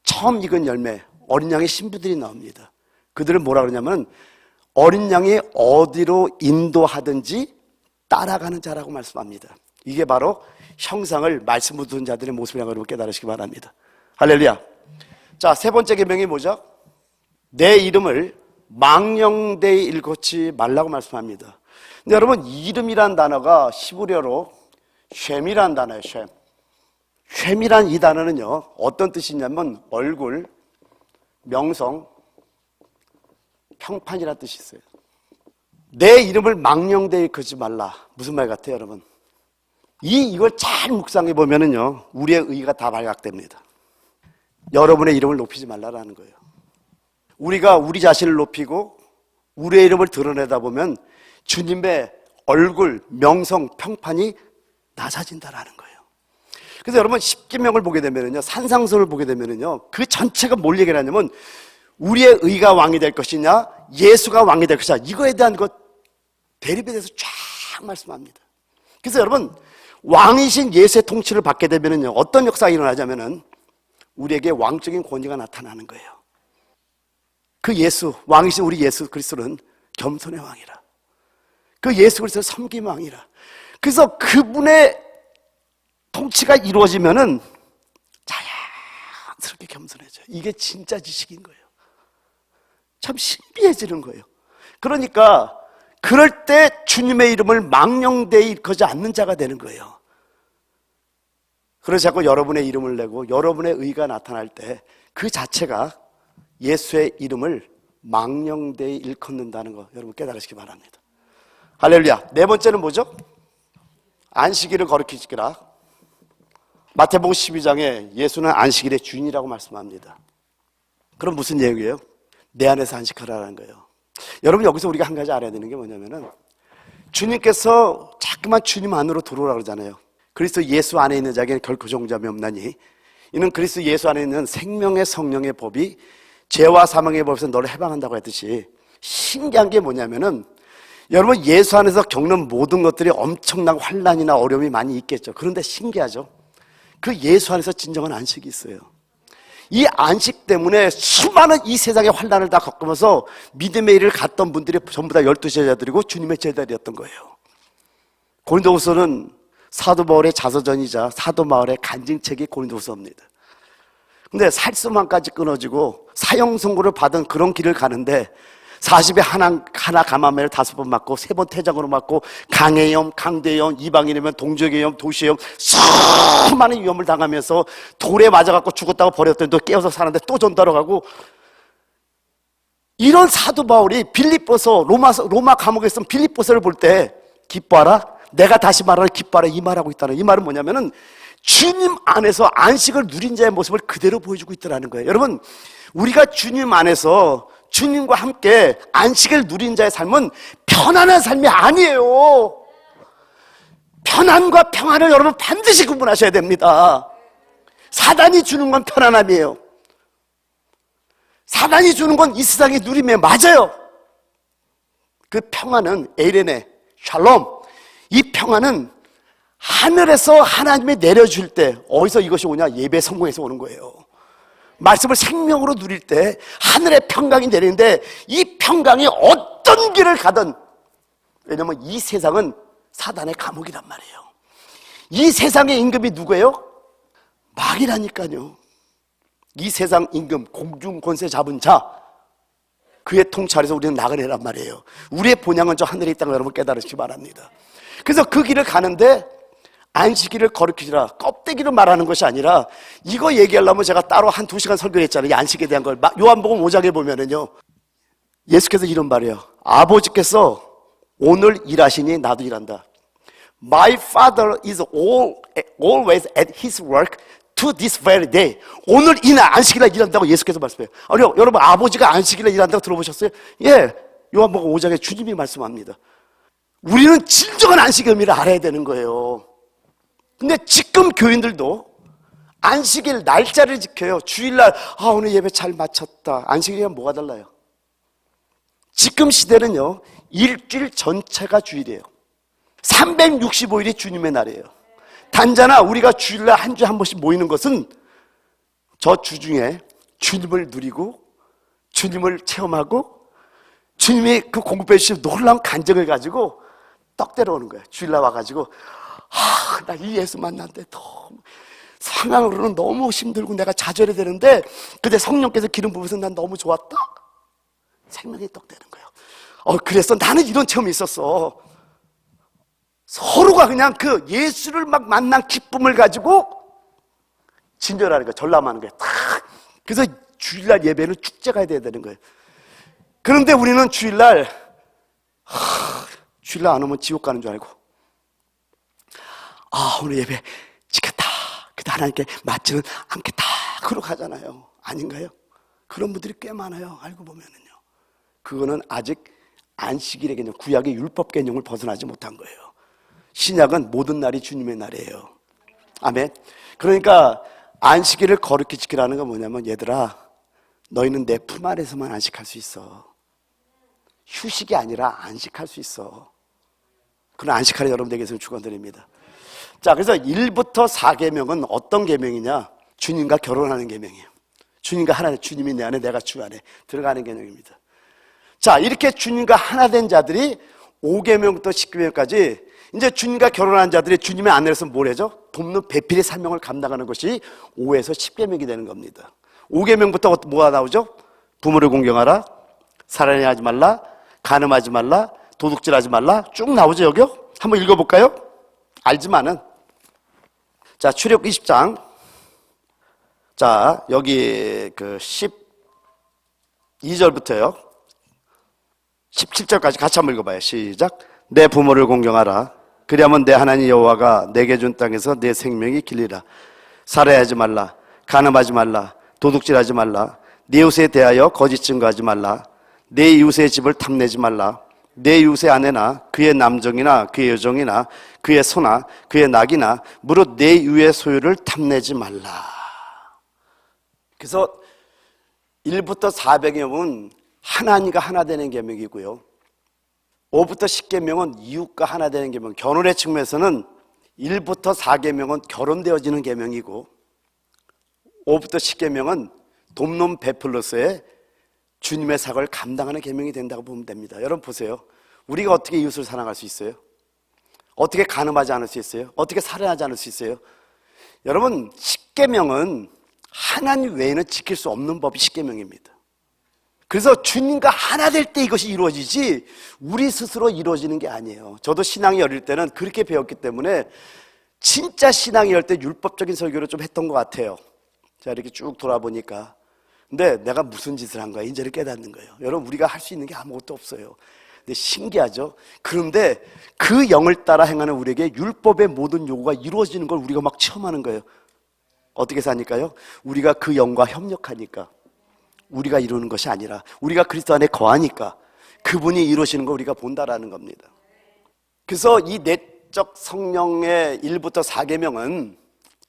처음 익은 열매 어린 양의 신부들이 나옵니다. 그들은 뭐라 그러냐면 어린 양이 어디로 인도하든지 따라가는 자라고 말씀합니다. 이게 바로 형상을 말씀으로 둔 자들의 모습이라고 여러분 깨달으시기 바랍니다. 할렐루야. 자, 세 번째 계명이 뭐죠? 내 이름을 망령되이 일컫지 말라고 말씀합니다. 근데 여러분 이름이란 단어가 히브리어로 쉔이란 단어예요. 쉔이란 이 단어는요 어떤 뜻이냐면 얼굴, 명성, 평판이라는 뜻이 있어요. 내 이름을 망령되이 일컫지 말라. 무슨 말 같아요 여러분? 이걸 잘 묵상해 보면은요 우리의 의가 다 발각됩니다. 여러분의 이름을 높이지 말라라는 거예요. 우리가 우리 자신을 높이고 우리의 이름을 드러내다 보면 주님의 얼굴, 명성, 평판이 낮아진다라는 거예요. 그래서 여러분 십계명을 보게 되면은요, 산상수를 보게 되면은요, 그 전체가 뭘 얘기하냐면 우리의 의가 왕이 될 것이냐, 예수가 왕이 될 것이냐, 이거에 대한 것 대립에 대해서 쫙 말씀합니다. 그래서 여러분 왕이신 예수의 통치를 받게 되면은요, 어떤 역사가 일어나자면은 우리에게 왕적인 권위가 나타나는 거예요. 그 예수, 왕이신 우리 예수 그리스도는 겸손의 왕이라. 그 예수 그리스도는 섬김의 왕이라. 그래서 그분의 통치가 이루어지면은 자연스럽게 겸손해져요. 이게 진짜 지식인 거예요. 참 신비해지는 거예요. 그러니까 그럴 때 주님의 이름을 망령되이 일컫지 않는 자가 되는 거예요. 그래서 자꾸 여러분의 이름을 내고 여러분의 의가 나타날 때 그 자체가 예수의 이름을 망령되이 일컫는다는 거 여러분 깨달으시기 바랍니다. 할렐루야. 네 번째는 뭐죠? 안식일을 거룩히지키라. 마태복음 12장에 예수는 안식일의 주인이라고 말씀합니다. 그럼 무슨 얘기예요? 내 안에서 안식하라는 거예요. 여러분 여기서 우리가 한 가지 알아야 되는 게 뭐냐면은 주님께서 자꾸만 주님 안으로 들어오라 그러잖아요. 그리스도 예수 안에 있는 자에게는 결코 종잡이 없나니 이는 그리스도 예수 안에 있는 생명의 성령의 법이 죄와 사망의 법에서 너를 해방한다고 했듯이 신기한 게 뭐냐면은 여러분 예수 안에서 겪는 모든 것들이 엄청난 환난이나 어려움이 많이 있겠죠. 그런데 신기하죠. 그 예수 안에서 진정한 안식이 있어요. 이 안식 때문에 수많은 이 세상의 환난을 다 겪으면서 믿음의 일을 갔던 분들이 전부 다 12 제자들이고 주님의 제자들이었던 거예요. 고린도후서는 사도 바울의 자서전이자 사도 바울의 간증책이 고린도후서입니다. 근데 살수만까지 끊어지고 사형 선고를 받은 그런 길을 가는데 40에 하나 감화매를 5번 맞고 3번 태장으로 맞고 강해염, 강대염, 이방인이면 동족의염, 도시염 수많은 위험을 당하면서 돌에 맞아갖고 죽었다고 버렸더니 또 깨어서 사는데 또 전달을 가고, 이런 사도 바울이 빌립보서 로마 감옥에 있던 빌립보서를 볼 때 기뻐하라, 내가 다시 말하는 기뻐하라, 이 말하고 있다는, 이 말은 뭐냐면은 주님 안에서 안식을 누린 자의 모습을 그대로 보여주고 있다는 거예요. 여러분, 우리가 주님 안에서 주님과 함께 안식을 누린 자의 삶은 편안한 삶이 아니에요. 편안과 평안을 여러분 반드시 구분하셔야 됩니다. 사단이 주는 건 편안함이에요. 사단이 주는 건 이 세상의 누림이에요. 맞아요. 그 평안은 에이레네, 샬롬, 이 평안은 하늘에서 하나님이 내려줄 때, 어디서 이것이 오냐? 예배 성공에서 오는 거예요. 말씀을 생명으로 누릴 때 하늘의 평강이 내리는데, 이 평강이 어떤 길을 가든, 왜냐면 이 세상은 사단의 감옥이란 말이에요. 이 세상의 임금이 누구예요? 마귀라니까요. 이 세상 임금, 공중 권세 잡은 자, 그의 통찰에서 우리는 나가려란 말이에요. 우리의 본향은 저 하늘에 있다는 걸 여러분 깨달으시기 바랍니다. 그래서 그 길을 가는데 안식일을 거르키지라, 껍데기로 말하는 것이 아니라, 이거 얘기하려면 제가 따로 한 2시간 설교를 했잖아요. 이 안식에 대한 걸. 요한복음 5장에 보면은요, 예수께서 이런 말이에요. 아버지께서 오늘 일하시니 나도 일한다. My father is always at his work to this very day. 오늘 이날 안식일날 일한다고 예수께서 말씀해요. 아니요, 여러분, 아버지가 안식일날 일한다고 들어보셨어요? 예, 요한복음 5장에 주님이 말씀합니다. 우리는 진정한 안식의 의미를 알아야 되는 거예요. 근데 지금 교인들도 안식일 날짜를 지켜요. 주일날 오늘 예배 잘 마쳤다. 안식일이랑 뭐가 달라요? 지금 시대는요, 일주일 전체가 주일이에요. 365일이 주님의 날이에요. 단자나 우리가 주일날 한 주에 한 번씩 모이는 것은 저 주중에 주님을 누리고 주님을 체험하고 주님이 그 공급해 주신 놀라운 간증을 가지고 떡대러 오는 거예요. 주일날 와가지고 나 이 예수 만났는데 너무 상황으로는 너무 힘들고 내가 좌절이 되는데 그때 성령께서 기름 부으셔서 난 너무 좋았다. 생명이 떡 되는 거예요. 그래서 나는 이런 체험이 있었어. 서로가 그냥 그 예수를 막 만난 기쁨을 가지고 진절하는 거예요. 전람하는 거예요. 그래서 주일날 예배는 축제가 돼야 되는 거예요. 그런데 우리는 주일날 안 오면 지옥 가는 줄 알고, 오늘 예배 지켰다, 그때 하나님께 맞지는 않겠다, 그러고 가잖아요. 아닌가요? 그런 분들이 꽤 많아요. 알고 보면은요. 그거는 아직 안식일의 개념, 구약의 율법 개념을 벗어나지 못한 거예요. 신약은 모든 날이 주님의 날이에요. 아멘. 그러니까 안식일을 거룩히 지키라는 건 뭐냐면, 얘들아, 너희는 내 품 안에서만 안식할 수 있어. 휴식이 아니라 안식할 수 있어. 그런 안식하는 여러분들에게서 축원드립니다. 자, 그래서 1부터 4계명은 어떤 계명이냐? 주님과 결혼하는 계명이에요. 주님과 하나, 주님이 내 안에, 내가 주 안에 들어가는 계명입니다. 자, 이렇게 주님과 하나 된 자들이 5계명부터 10계명까지 이제 주님과 결혼한 자들이 주님의 아내로서 뭘 해죠? 돕는 배필의 사명을 감당하는 것이 5에서 10계명이 되는 겁니다. 5계명부터 뭐가 나오죠? 부모를 공경하라, 살인하지 말라, 간음하지 말라, 도둑질하지 말라, 쭉 나오죠, 여기요? 한번 읽어볼까요? 알지만은. 자, 출애굽기 20장. 자, 여기 그 12절부터요. 17절까지 같이 한번 읽어봐요. 시작. 내 부모를 공경하라. 그리하면 내 하나님 여호와가 내게 준 땅에서 내 생명이 길리라. 살해하지 말라. 간음하지 말라. 도둑질하지 말라. 네 이웃에 대하여 거짓 증거하지 말라. 내 이웃의 집을 탐내지 말라. 내 이웃의 아내나 그의 남정이나 그의 여종이나 그의 소나 그의 낙이나 무릇 내 이웃의 소유를 탐내지 말라. 그래서 1부터 400계명은 하나님과 하나 되는 계명이고요. 5부터 10계명은 이웃과 하나 되는 계명. 결혼의 측면에서는 1부터 4계명은 결혼되어지는 계명이고, 5부터 10계명은 돕는 베풀로서의 주님의 사역을 감당하는 계명이 된다고 보면 됩니다. 여러분 보세요. 우리가 어떻게 이웃을 사랑할 수 있어요? 어떻게 간음하지 않을 수 있어요? 어떻게 살인하지 않을 수 있어요? 여러분, 십계명은 하나님 외에는 지킬 수 없는 법이 십계명입니다. 그래서 주님과 하나 될 때 이것이 이루어지지 우리 스스로 이루어지는 게 아니에요. 저도 신앙이 어릴 때는 그렇게 배웠기 때문에 진짜 신앙이 열 때 율법적인 설교를 좀 했던 것 같아요. 자, 이렇게 쭉 돌아보니까. 근데 내가 무슨 짓을 한 거야? 이제를 깨닫는 거예요. 여러분, 우리가 할 수 있는 게 아무것도 없어요. 근데 신기하죠? 그런데 그 영을 따라 행하는 우리에게 율법의 모든 요구가 이루어지는 걸 우리가 막 체험하는 거예요. 어떻게 사니까요? 우리가 그 영과 협력하니까. 우리가 이루는 것이 아니라 우리가 그리스도 안에 거하니까 그분이 이루시는 걸 우리가 본다라는 겁니다. 그래서 이 내적 성령의 1부터 4계명은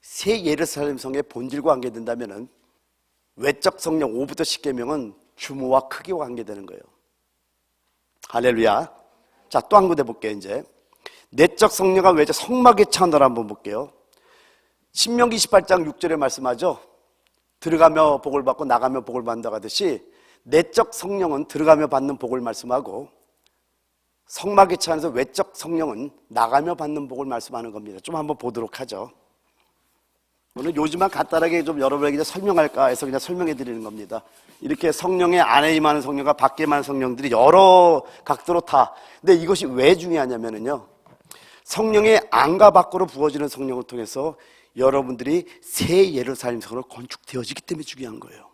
새 예루살렘 성의 본질과 관계된다면은 외적 성령 5부터 10계명은 규모와 크기와 관계되는 거예요. 할렐루야. 자, 또 한 군데 볼게요. 이제 내적 성령과 외적 성막의 차원을 한번 볼게요. 신명기 18장 6절에 말씀하죠. 들어가며 복을 받고 나가며 복을 받는다고 하듯이 내적 성령은 들어가며 받는 복을 말씀하고 성막의 차원에서 외적 성령은 나가며 받는 복을 말씀하는 겁니다. 좀 한번 보도록 하죠. 오늘 요즘만 간단하게 좀 여러분에게 설명할까 해서 그냥 설명해 드리는 겁니다. 이렇게 성령의 안에 임하는 성령과 밖에 임하는 성령들이 여러 각도로 다. 근데 이것이 왜 중요하냐면요. 성령의 안과 밖으로 부어지는 성령을 통해서 여러분들이 새 예루살렘 성으로 건축되어지기 때문에 중요한 거예요.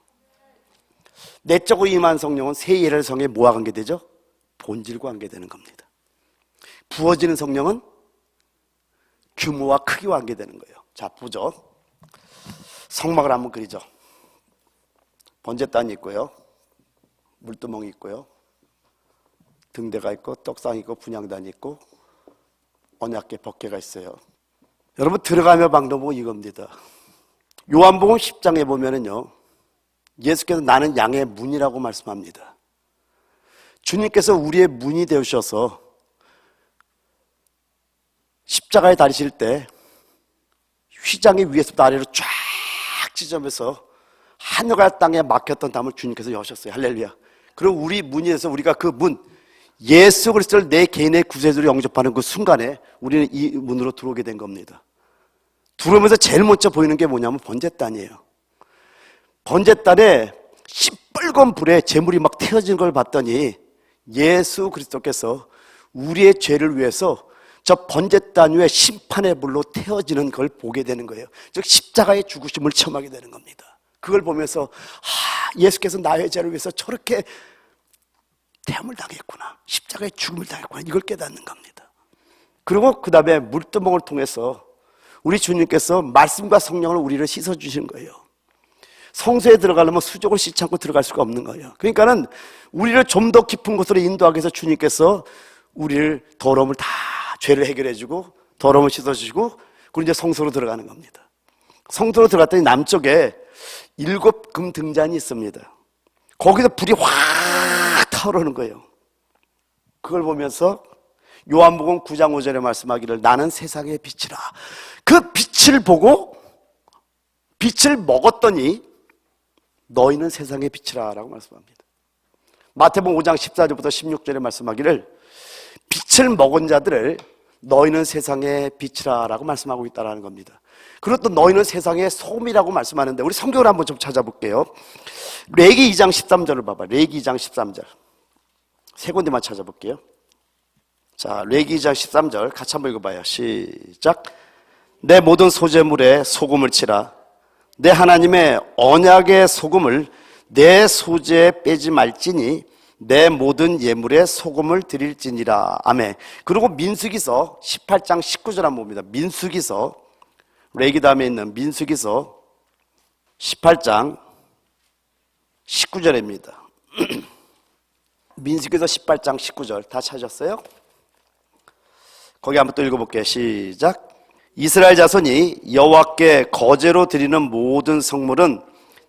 내적으로 임한 성령은 새 예루살렘 성에 뭐와 관계되죠? 본질과 관계되는 겁니다. 부어지는 성령은 규모와 크기와 관계되는 거예요. 자, 보죠. 성막을 한번 그리죠. 번제단이 있고요. 물두멍이 있고요. 등대가 있고 떡상이 있고 분향단이 있고 언약궤 법궤가 있어요. 여러분, 들어가며 방법은 이겁니다. 요한복음 10장에 보면은요, 예수께서 나는 양의 문이라고 말씀합니다. 주님께서 우리의 문이 되셔서 십자가에 달리실 때 휘장의 위에서부터 아래로 쫙 찢으면서 하늘과 땅에 막혔던 담을 주님께서 여셨어요. 할렐루야. 그럼 우리 문이 돼서 우리가 그 문, 예수 그리스도를 내 개인의 구세주로 영접하는 그 순간에 우리는 이 문으로 들어오게 된 겁니다. 들어오면서 제일 먼저 보이는 게 뭐냐면 번제단이에요. 번제단에 시뻘건 불에 재물이 막 태워지는 걸 봤더니 예수 그리스도께서 우리의 죄를 위해서 저 번제단 위에 심판의 불로 태워지는 걸 보게 되는 거예요. 즉 십자가의 죽으심을 체험하게 되는 겁니다. 그걸 보면서 예수께서 나의 죄를 위해서 저렇게 태움을 당했구나, 십자가의 죽음을 당했구나, 이걸 깨닫는 겁니다. 그리고 그 다음에 물두멍을 통해서 우리 주님께서 말씀과 성령을 우리를 씻어주신 거예요. 성소에 들어가려면 수족을 씻지 않고 들어갈 수가 없는 거예요. 그러니까는 우리를 좀 더 깊은 곳으로 인도하기 위해서 주님께서 우리를 더러움을 다 죄를 해결해주고 더러움을 씻어주시고 그리고 이제 성소로 들어가는 겁니다. 성소로 들어갔더니 남쪽에 7금 등잔이 있습니다. 거기서 불이 확 타오르는 거예요. 그걸 보면서 요한복음 9장 5절에 말씀하기를 나는 세상의 빛이라. 그 빛을 보고 빛을 먹었더니 너희는 세상의 빛이라 라고 말씀합니다. 마태복음 5장 14절부터 16절에 말씀하기를 빛을 먹은 자들을 너희는 세상의 빛이라 라고 말씀하고 있다는 겁니다. 그리고 또 너희는 세상의 소금이라고 말씀하는데 우리 성경을 한번 좀 찾아볼게요. 레위기 2장 13절을 봐봐. 레위기 2장 13절 세 군데만 찾아볼게요. 자, 레위기 2장 13절 같이 한번 읽어봐요. 시작. 내 모든 소재물에 소금을 치라. 내 하나님의 언약의 소금을 내 소재에 빼지 말지니 내 모든 예물에 소금을 드릴지니라. 아멘. 그리고 민수기서 18장 19절 한번 봅니다. 민수기서, 레위기 다음에 있는 민수기서 18장 19절입니다. 민수기서 18장 19절 다 찾았어요? 거기 한번 또 읽어볼게요. 시작. 이스라엘 자손이 여호와께 거제로 드리는 모든 성물은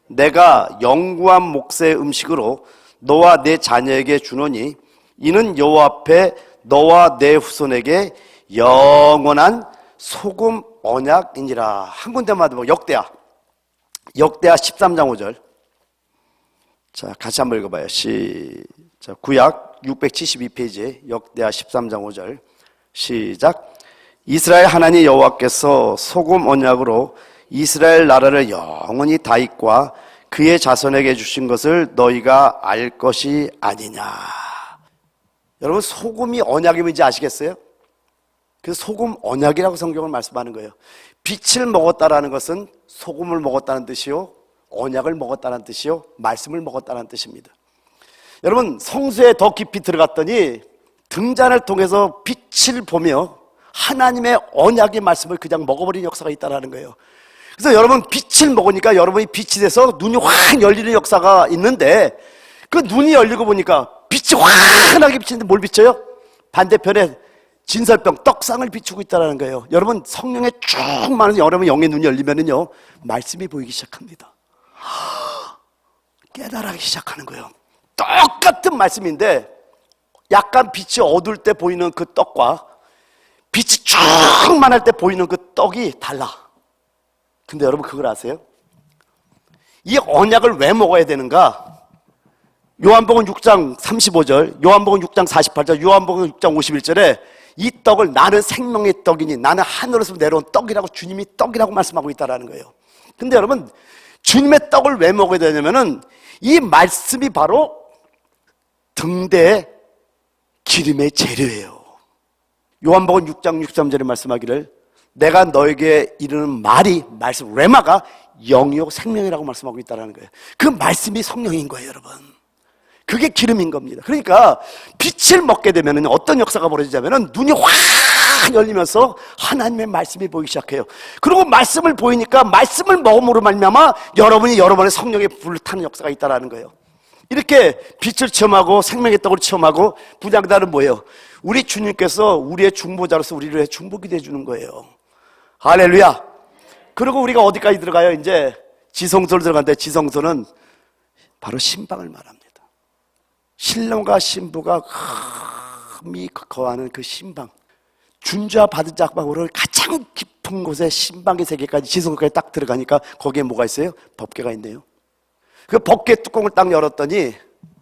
내가 영구한 몫의 음식으로 너와 내 자녀에게 주노니 이는 여호와 앞에 너와 내 후손에게 영원한 소금 언약이니라. 한 군데만 더 역대하 13장 5절. 자, 같이 한번 읽어봐요. 시작. 구약 672페이지 역대하 13장 5절 시작. 이스라엘 하나님 여호와께서 소금 언약으로 이스라엘 나라를 영원히 다윗과 그의 자손에게 주신 것을 너희가 알 것이 아니냐. 여러분, 소금이 언약이 뭔지 아시겠어요? 그래서 소금 언약이라고 성경을 말씀하는 거예요. 빛을 먹었다라는 것은 소금을 먹었다는 뜻이요, 언약을 먹었다는 뜻이요, 말씀을 먹었다는 뜻입니다. 여러분, 성수에 더 깊이 들어갔더니 등잔을 통해서 빛을 보며 하나님의 언약의 말씀을 그냥 먹어버린 역사가 있다는 거예요. 그래서 여러분, 빛을 먹으니까 여러분이 빛이 돼서 눈이 확 열리는 역사가 있는데, 그 눈이 열리고 보니까 빛이 환하게 비치는데 뭘 비춰요? 반대편에 진설병, 떡상을 비추고 있다는 거예요. 여러분, 성령에 쭉 많은 여러분 영의 눈이 열리면은요, 말씀이 보이기 시작합니다. 깨달아기 시작하는 거예요. 똑같은 말씀인데 약간 빛이 어두울 때 보이는 그 떡과 빛이 쭉 많을 때 보이는 그 떡이 달라. 근데 여러분, 그걸 아세요? 이 언약을 왜 먹어야 되는가? 요한복음 6장 35절, 요한복음 6장 48절, 요한복음 6장 51절에 이 떡을 나는 생명의 떡이니 나는 하늘에서 내려온 떡이라고 주님이 떡이라고 말씀하고 있다는 거예요. 근데 여러분, 주님의 떡을 왜 먹어야 되냐면은 이 말씀이 바로 등대의 기름의 재료예요. 요한복음 6장 63절에 말씀하기를 내가 너에게 이르는 말이, 말씀, 레마가 영이요 생명이라고 말씀하고 있다는 거예요. 그 말씀이 성령인 거예요, 여러분. 그게 기름인 겁니다. 그러니까 빛을 먹게 되면 어떤 역사가 벌어지냐면 눈이 확 열리면서 하나님의 말씀이 보이기 시작해요. 그리고 말씀을 보이니까 말씀을 먹음으로 말미암아 여러분이 여러분의 성령에 불을 타는 역사가 있다는 거예요. 이렇게 빛을 체험하고 생명의 떡을 체험하고 분양단은 뭐예요? 우리 주님께서 우리의 중보자로서 우리를 중보기 해주는 거예요. 할렐루야. 그리고 우리가 어디까지 들어가요? 이제 지성소를 들어갔는데, 지성소는 바로 신방을 말합니다. 신랑과 신부가 흠이 거하는 그 신방, 준자 받은 자방으로 가장 깊은 곳에 신방의 세계까지, 지성소까지 딱 들어가니까 거기에 뭐가 있어요? 법궤가 있네요. 그 법궤 뚜껑을 딱 열었더니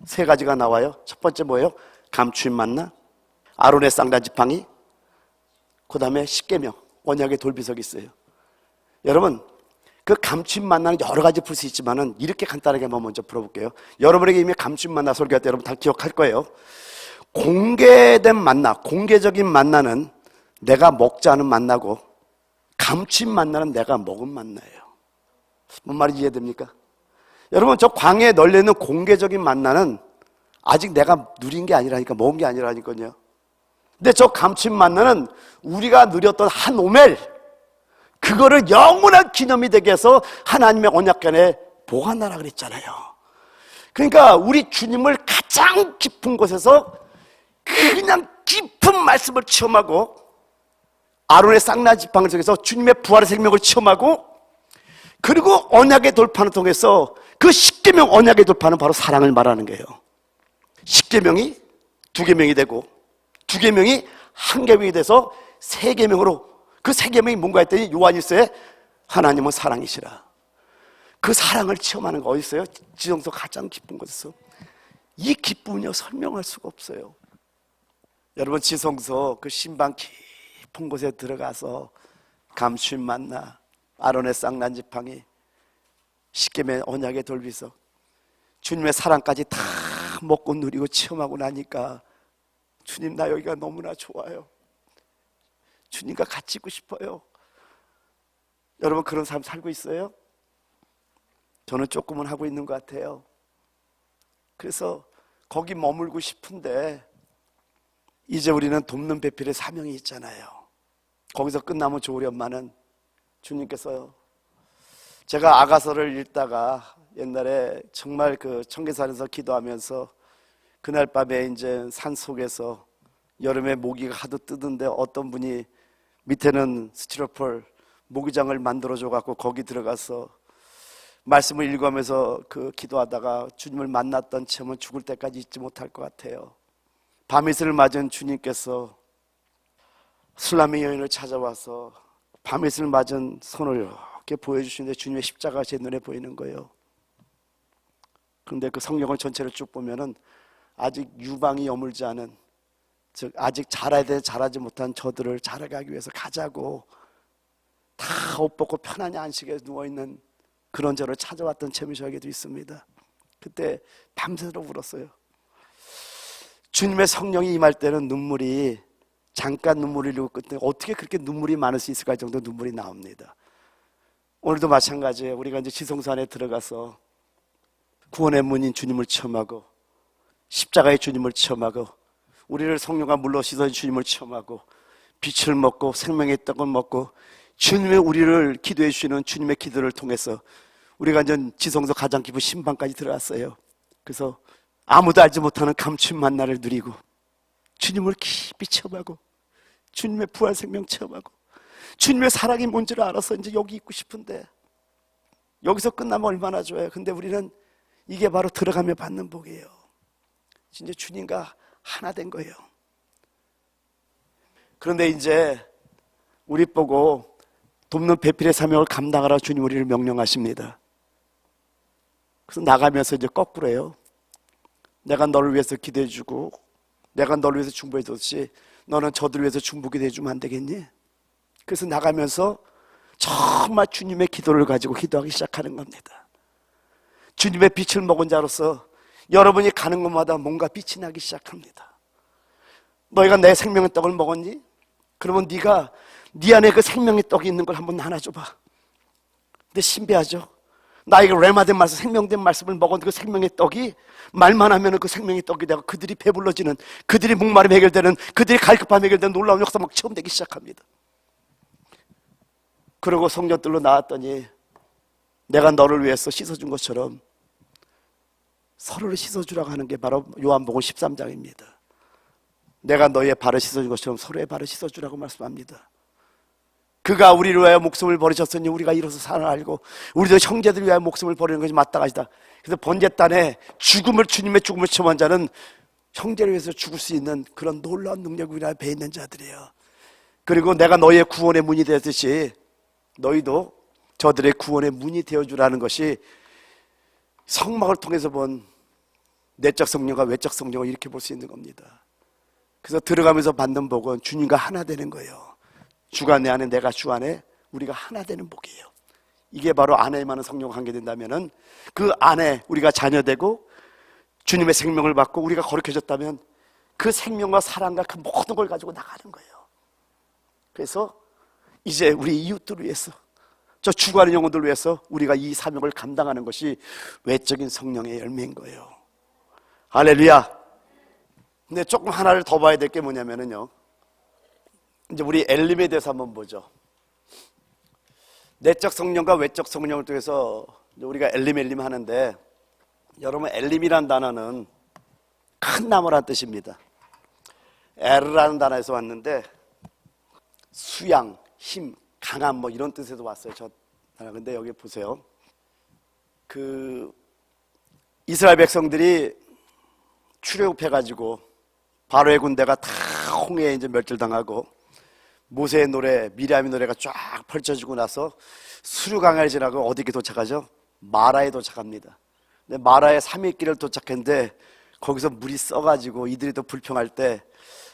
세 가지가 나와요. 첫 번째 뭐예요? 감추인 만나, 아론의 쌍난 지팡이, 그 다음에 십계명, 언약의 돌비석이 있어요. 여러분, 그 감추인 만나는 여러 가지 풀 수 있지만은 이렇게 간단하게 한번 먼저 풀어볼게요. 여러분에게 이미 감추인 만나 설교할 때 여러분 다 기억할 거예요. 공개된 만나, 공개적인 만나는 내가 먹지 않은 만나고, 감추인 만나는 내가 먹은 만나예요. 뭔 말인지 이해됩니까? 여러분, 저 광야에 널려있는 공개적인 만나는 아직 내가 누린 게 아니라니까, 먹은 게 아니라니까요. 근데 저 감추인 만나는 우리가 누렸던 한 오멜, 그거를 영원한 기념이 되게 해서 하나님의 언약궤에 보관하라 그랬잖아요. 그러니까 우리 주님을 가장 깊은 곳에서 그냥 깊은 말씀을 체험하고, 아론의 쌍난 지팡이를 통해서 주님의 부활의 생명을 체험하고, 그리고 언약의 돌판을 통해서 그 십계명 언약의 돌판은 바로 사랑을 말하는 거예요. 십계명이 두 계명이 되고, 두 계명이 한 계명이 돼서 세 계명으로, 그 세 계명이 뭔가 했더니 요한일서에 하나님은 사랑이시라. 그 사랑을 체험하는 거 어디 있어요? 지성소 가장 깊은 곳에서. 이 기쁨은요, 설명할 수가 없어요. 여러분, 지성소 그 신방 깊은 곳에 들어가서 감추인 만나, 아론의 쌍난 지팡이, 십계명 언약의 돌비석, 주님의 사랑까지 다 먹고 누리고 체험하고 나니까 주님, 나 여기가 너무나 좋아요. 주님과 같이 있고 싶어요. 여러분, 그런 삶 살고 있어요? 저는 조금은 하고 있는 것 같아요. 그래서 거기 머물고 싶은데 이제 우리는 돕는 배필의 사명이 있잖아요. 거기서 끝나면 좋으련만은 주님께서, 제가 아가서를 읽다가 옛날에 정말 그 청계산에서 기도하면서 그날 밤에 이제 산 속에서 여름에 모기가 하도 뜨던데 어떤 분이 밑에는 스티로폴 모기장을 만들어줘 갖고 거기 들어가서 말씀을 읽으면서 그 기도하다가 주님을 만났던 체험은 죽을 때까지 잊지 못할 것 같아요. 밤이슬을 맞은 주님께서 술라미 여인을 찾아와서 밤이슬을 맞은 손을 이렇게 보여주시는데 주님의 십자가가 제 눈에 보이는 거예요. 그런데 그 성경을 전체를 쭉 보면은 아직 유방이 여물지 않은 즉 아직 자라야 되는 자라지 못한 저들을 자라가기 위해서 가자고 다 옷 벗고 편안히 안식에 누워있는 그런 저를 찾아왔던 채무시에게도 있습니다. 그때 밤새도록 울었어요. 주님의 성령이 임할 때는 눈물이 잠깐 눈물이 흘리고 끝에 어떻게 그렇게 눈물이 많을 수 있을까 정도 눈물이 나옵니다. 오늘도 마찬가지예요. 우리가 이제 지성소 안에 들어가서 구원의 문인 주님을 체험하고 십자가의 주님을 체험하고 우리를 성령과 물로 씻어준 주님을 체험하고 빛을 먹고 생명의 떡을 먹고 주님의 우리를 기도해 주시는 주님의 기도를 통해서 우리가 이제 지성소 가장 깊은 신방까지 들어갔어요. 그래서 아무도 알지 못하는 감추인 만나를 누리고 주님을 깊이 체험하고 주님의 부활 생명 체험하고 주님의 사랑이 뭔지를 알아서 이제 여기 있고 싶은데 여기서 끝나면 얼마나 좋아요. 근데 우리는 이게 바로 들어가며 받는 복이에요. 진짜 주님과 하나 된 거예요. 그런데 이제 우리 보고 돕는 배필의 사명을 감당하라 주님 우리를 명령하십니다. 그래서 나가면서 이제 거꾸로 해요. 내가 너를 위해서 기도해주고 내가 너를 위해서 중보해줬지 너는 저들을 위해서 중보기도 해주면 안 되겠니? 그래서 나가면서 정말 주님의 기도를 가지고 기도하기 시작하는 겁니다. 주님의 빛을 먹은 자로서 여러분이 가는 곳마다 뭔가 빛이 나기 시작합니다. 너희가 내 생명의 떡을 먹었니? 그러면 네가 네 안에 그 생명의 떡이 있는 걸 한번 나눠줘봐. 근데 신비하죠? 나에게 레마된 말씀, 생명된 말씀을 먹은 그 생명의 떡이 말만 하면 그 생명의 떡이 되고 그들이 배불러지는, 그들이 목마름 해결되는, 그들이 갈급함 해결되는 놀라운 역사 막 체험되기 시작합니다. 그리고 성전들로 나왔더니 내가 너를 위해서 씻어준 것처럼 서로를 씻어주라고 하는 게 바로 요한복음 13장입니다. 내가 너의 발을 씻어준 것처럼 서로의 발을 씻어주라고 말씀합니다. 그가 우리를 위하여 목숨을 버리셨으니 우리가 이로써 살아 알고 우리도 형제들을 위하여 목숨을 버리는 것이 마땅하시다. 그래서 번제단에 주님의 죽음을 체험한 자는 형제를 위해서 죽을 수 있는 그런 놀라운 능력이 우리 안에 배 있는 자들이에요. 그리고 내가 너희의 구원의 문이 되었듯이 너희도 저들의 구원의 문이 되어주라는 것이 성막을 통해서 본 내적 성령과 외적 성령을 이렇게 볼 수 있는 겁니다. 그래서 들어가면서 받는 복은 주님과 하나 되는 거예요. 주가 내 안에 내가 주 안에 우리가 하나 되는 복이에요. 이게 바로 안에 임하는 성령과 관계된다면 그 안에 우리가 자녀되고 주님의 생명을 받고 우리가 거룩해졌다면 그 생명과 사랑과 그 모든 걸 가지고 나가는 거예요. 그래서 이제 우리 이웃들을 위해서 저 죽어가는 영혼들을 위해서 우리가 이 사명을 감당하는 것이 외적인 성령의 열매인 거예요. 할렐루야. 근데 조금 하나를 더 봐야 될 게 뭐냐면요, 이제 우리 엘림에 대해서 한번 보죠. 내적 성령과 외적 성령을 통해서 우리가 엘림 하는데, 여러분 엘림이란 단어는 큰 나무란 뜻입니다. 에르라는 단어에서 왔는데 수양, 힘, 강함 뭐 이런 뜻에서 왔어요. 저 단어. 근데 여기 보세요. 그 이스라엘 백성들이 출애굽해가지고 바로의 군대가 다 홍해에 이제 멸절당하고 모세의 노래, 미리암의 노래가 쫙 펼쳐지고 나서 수르강을 지나고 어디에 도착하죠? 마라에 도착합니다. 근데 마라에 3일 길을 도착했는데 거기서 물이 써가지고 이들이 또 불평할 때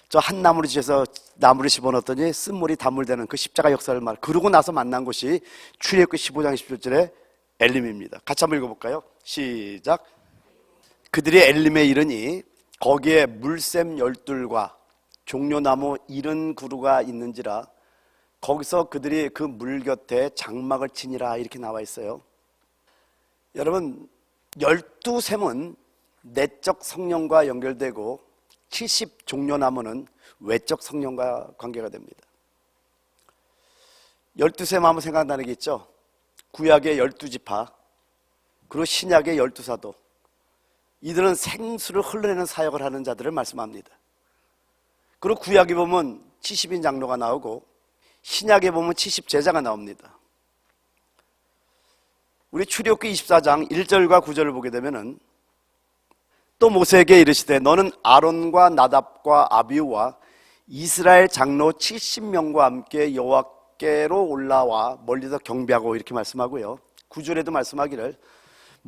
저 한 나무를 지어서 나무를 집어넣었더니 쓴물이 단물되는 그 십자가 역사를 그러고 나서 만난 곳이 출애굽기 15장 17절에 엘림입니다. 같이 한번 읽어볼까요? 시작. 그들이 엘림에 이르니 거기에 물샘 12과 종려나무 70그루가 있는지라 거기서 그들이 그 물 곁에 장막을 치니라 이렇게 나와 있어요. 여러분 12샘은 내적 성령과 연결되고 70 종려나무는 외적 성령과 관계가 됩니다. 12샘 하면 생각나는 게 있죠. 구약의 12지파 그리고 신약의 12사도, 이들은 생수를 흘러내는 사역을 하는 자들을 말씀합니다. 그리고 구약에 보면 70인 장로가 나오고 신약에 보면 70 제자가 나옵니다. 우리 출애굽기 24장 1절과 9절을 보게 되면은 또 모세에게 이르시되 너는 아론과 나답과 아비후와 이스라엘 장로 70명과 함께 여호와께로 올라와 멀리서 경배하고 이렇게 말씀하고요. 9절에도 말씀하기를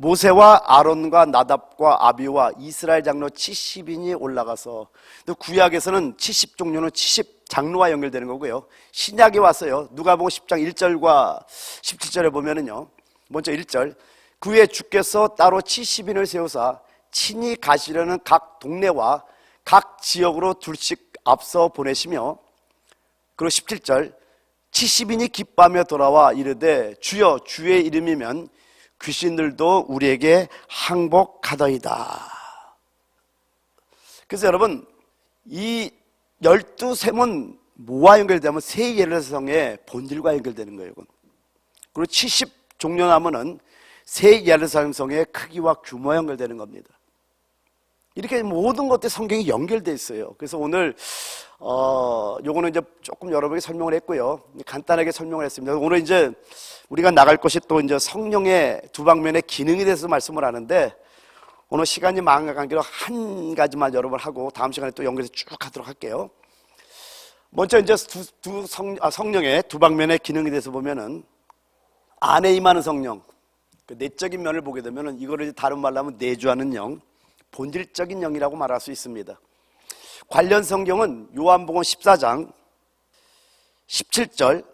모세와 아론과 나답과 아비와 이스라엘 장로 70인이 올라가서, 또 구약에서는 70종류는 70장로와 연결되는 거고요. 신약에 왔어요. 누가복음 10장 1절과 17절에 보면은요, 먼저 1절, 그 후에 주께서 따로 70인을 세우사 친히 가시려는 각 동네와 각 지역으로 둘씩 앞서 보내시며, 그리고 17절, 70인이 기뻐하며 돌아와 이르되 주여 주의 이름이면 귀신들도 우리에게 항복하더이다. 그래서 여러분, 이 12셈은 뭐와 연결되면 새 예루살렘의 본질과 연결되는 거예요. 그리고 70종려나무는 새 예루살렘 성의 크기와 규모와 연결되는 겁니다. 이렇게 모든 것들이 성경이 연결되어 있어요. 그래서 오늘 요거는 이제 조금 여러분에게 설명을 했고요. 간단하게 설명을 했습니다. 오늘 이제 우리가 나갈 것이 또 이제 성령의 두 방면의 기능에 대해서 말씀을 하는데, 오늘 시간이 많은 관계로 한 가지만 여러분 하고 다음 시간에 또 연결해서 쭉 하도록 할게요. 먼저 이제 성령의 두 방면의 기능에 대해서 보면은, 안에 임하는 성령, 그 내적인 면을 보게 되면은 이거를 다른 말로 하면 내주하는 영, 본질적인 영이라고 말할 수 있습니다. 관련 성경은 요한복음 14장 17절,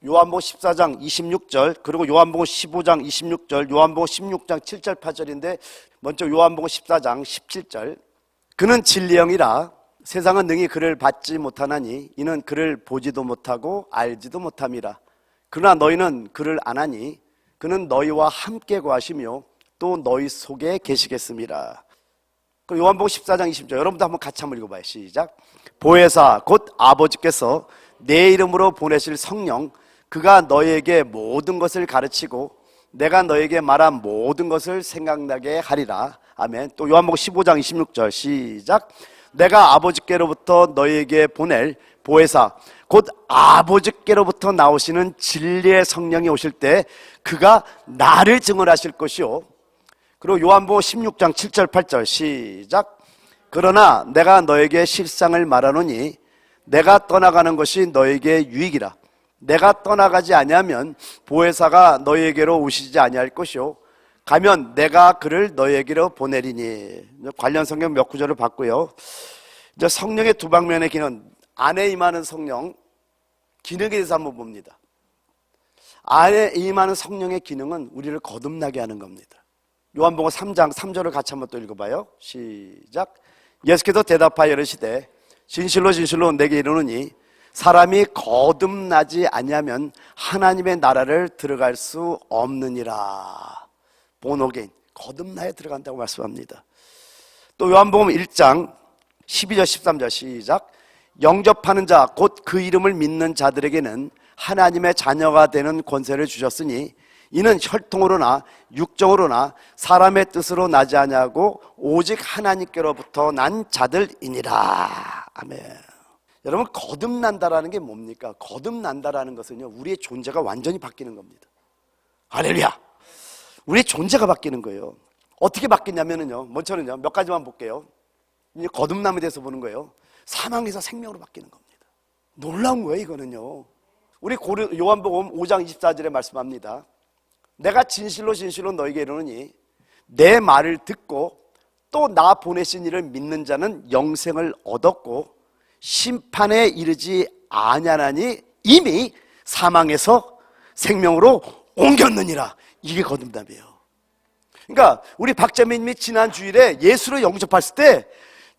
요한복음 14장 26절, 그리고 요한복음 15장 26절, 요한복음 16장 7절 8절인데, 먼저 요한복음 14장 17절, 그는 진리영이라 세상은 능히 그를 받지 못하나니 이는 그를 보지도 못하고 알지도 못함이라. 그러나 너희는 그를 아나니 그는 너희와 함께 거하시며 또 너희 속에 계시겠습니다. 그리고 요한복음 14장 20절, 여러분도 한번 같이 한번 읽어봐요. 시작. 보혜사 곧 아버지께서 내 이름으로 보내실 성령, 그가 너희에게 모든 것을 가르치고 내가 너희에게 말한 모든 것을 생각나게 하리라. 아멘. 또 요한복음 15장 26절 시작. 내가 아버지께로부터 너희에게 보낼 보혜사 곧 아버지께로부터 나오시는 진리의 성령이 오실 때 그가 나를 증언하실 것이요. 그리고 요한복음 16장 7절 8절 시작. 그러나 내가 너에게 실상을 말하노니 내가 떠나가는 것이 너에게 유익이라. 내가 떠나가지 아니하면 보혜사가 너희에게로 오시지 아니할 것이요 가면 내가 그를 너희에게로 보내리니. 관련 성경 몇 구절을 봤고요. 이제 성령의 두 방면의 기능, 안에 임하는 성령 기능에 대해서 한번 봅니다. 안에 임하는 성령의 기능은 우리를 거듭나게 하는 겁니다. 요한복음 3장 3절을 같이 한번 또 읽어봐요. 시작. 예수께서 대답하여 이르시되 진실로 진실로 내게 이르노니 사람이 거듭나지 아니하면 하나님의 나라를 들어갈 수 없느니라. 본어게인, 거듭나야 들어간다고 말씀합니다. 또 요한복음 1장 12절 13절 시작. 영접하는 자 곧 그 이름을 믿는 자들에게는 하나님의 자녀가 되는 권세를 주셨으니 이는 혈통으로나 육정으로나 사람의 뜻으로 나지 아니하고 오직 하나님께로부터 난 자들이니라. 아멘. 여러분, 거듭난다라는 게 뭡니까? 거듭난다라는 것은요, 우리의 존재가 완전히 바뀌는 겁니다. 할렐루야. 우리의 존재가 바뀌는 거예요. 어떻게 바뀌냐면요, 먼저는요, 몇 가지만 볼게요. 이제 거듭남에 대해서 보는 거예요. 사망에서 생명으로 바뀌는 겁니다. 놀라운 거예요, 이거는요. 우리 요한복음 5장 24절에 말씀합니다. 내가 진실로 진실로 너에게 이르노니 내 말을 듣고 또 나 보내신 이를 믿는 자는 영생을 얻었고 심판에 이르지 아니하나니 이미 사망에서 생명으로 옮겼느니라. 이게 거듭남이에요. 그러니까 우리 박재민님이 지난 주일에 예수를 영접했을 때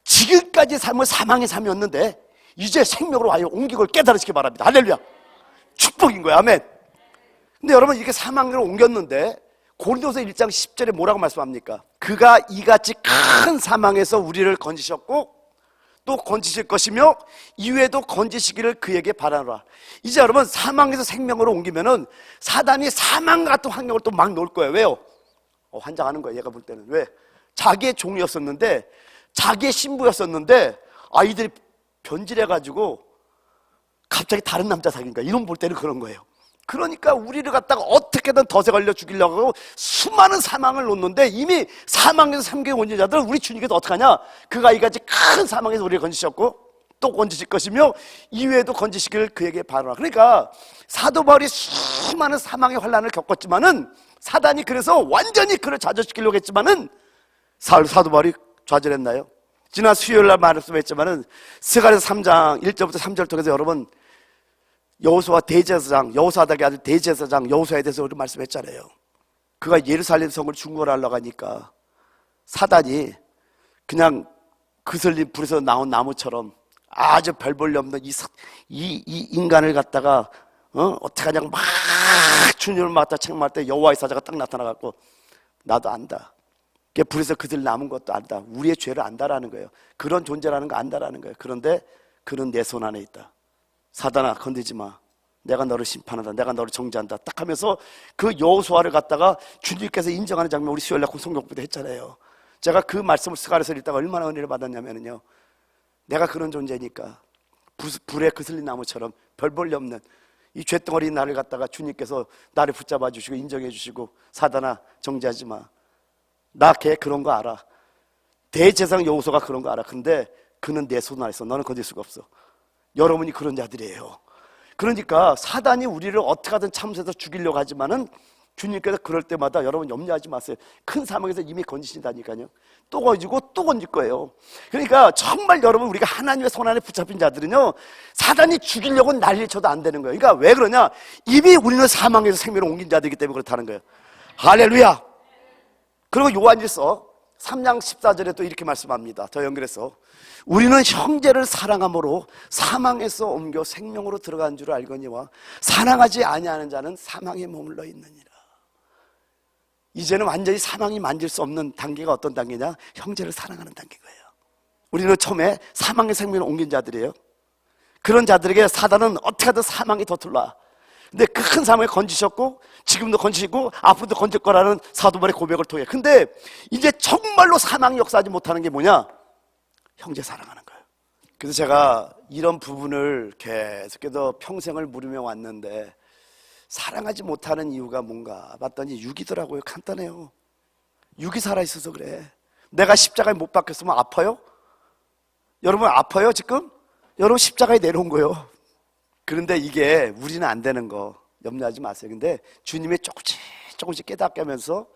지금까지 삶은 사망의 삶이었는데 이제 생명으로 와요. 옮기고 깨달으시기 바랍니다. 할렐루야. 축복인 거예요. 아멘. 근데 여러분, 이렇게 사망으로 옮겼는데 고린도서 1장 10절에 뭐라고 말씀합니까? 그가 이같이 큰 사망에서 우리를 건지셨고 또 건지실 것이며 이후에도 건지시기를 그에게 바라노라. 이제 여러분, 사망에서 생명으로 옮기면은 사단이 사망 같은 환경을 또 막 놓을 거예요. 왜요? 환장하는 거예요. 얘가 볼 때는. 왜? 자기의 종이었었는데, 자기의 신부였었는데 아이들이 변질해가지고 갑자기 다른 남자 사귄 거야. 이런 볼 때는 그런 거예요. 그러니까 우리를 갖다가 어떻게든 덫에 걸려 죽이려고 하고 수많은 사망을 놓는데 이미 사망에서 삼계의 원죄자들은 우리 주님께서 어떡하냐? 그가 이같이 큰 사망에서 우리를 건지셨고 또 건지실 것이며 이후에도 건지시기를 그에게 바라라. 그러니까 사도 바울이 수많은 사망의 환난을 겪었지만은 사단이 그래서 완전히 그를 좌절시키려고 했지만은 사도 바울이 좌절했나요? 지난 수요일날 말씀했지만은 스가랴서 3장 1절부터 3절 통해서 여러분 여호수아 대제사장, 여호사닥의 아들 대제사장 여호수아에 대해서 우리 말씀했잖아요. 그가 예루살렘 성을 중건하려고 하니까 사단이 그냥 그슬린 불에서 나온 나무처럼 아주 별 볼일 없는 이 인간을 갖다가 어떻게 하냐고 막 주님을 맡다 책망할 때 여호와의 사자가 딱 나타나갖고 나도 안다. 불에서 그들 남은 것도 안다. 우리의 죄를 안다라는 거예요. 그런 존재라는 거 안다라는 거예요. 그런데 그는 내 손 안에 있다. 사단아 건드리지 마. 내가 너를 심판한다. 내가 너를 정죄한다. 딱 하면서 그 여호수아를 갖다가 주님께서 인정하는 장면 우리 수요일날 송독부도 했잖아요. 제가 그 말씀을 스가랴서 읽다가 얼마나 은혜를 받았냐면요. 내가 그런 존재니까 불에 그슬린 나무처럼 별 볼일 없는 이 죄덩어리 나를 갖다가 주님께서 나를 붙잡아 주시고 인정해 주시고 사단아 정죄하지 마. 나 걔 그런 거 알아. 대제사장 여호수아가 그런 거 알아. 근데 그는 내 손 안에 있어. 너는 건질 수가 없어. 여러분이 그런 자들이에요. 그러니까 사단이 우리를 어떻게 하든 참새서 죽이려고 하지만은 주님께서 그럴 때마다 여러분 염려하지 마세요. 큰 사망에서 이미 건지신다니까요. 또 건지고 또 건질 거예요. 그러니까 정말 여러분 우리가 하나님의 손 안에 붙잡힌 자들은요 사단이 죽이려고 난리 쳐도 안 되는 거예요. 그러니까 왜 그러냐? 이미 우리는 사망에서 생명을 옮긴 자들이기 때문에 그렇다는 거예요. 할렐루야. 그리고 요한일서 3장 14절에 또 이렇게 말씀합니다. 더 연결해서 우리는 형제를 사랑함으로 사망에서 옮겨 생명으로 들어간 줄 알거니와 사랑하지 아니하는 자는 사망에 머물러 있느니라. 이제는 완전히 사망이 만질 수 없는 단계가 어떤 단계냐? 형제를 사랑하는 단계예요. 우리는 처음에 사망의 생명을 옮긴 자들이에요. 그런 자들에게 사단은 어떻게 하든 사망이 더 들어와. 근데 그 큰 사망에 건지셨고 지금도 건지시고 앞으로도 건질 거라는 사도 바울의 고백을 통해. 근데 이제 정말로 사망이 역사하지 못하는 게 뭐냐? 형제 사랑하는 거예요. 그래서 제가 이런 부분을 계속해서 평생을 물으며 왔는데 사랑하지 못하는 이유가 뭔가 봤더니 육이더라고요. 간단해요. 육이 살아있어서 그래. 내가 십자가에 못 박혔으면 아파요? 여러분 아파요 지금? 여러분 십자가에 내려온 거예요. 그런데 이게 우리는 안 되는 거 염려하지 마세요. 근데 주님이 조금씩 깨닫게 하면서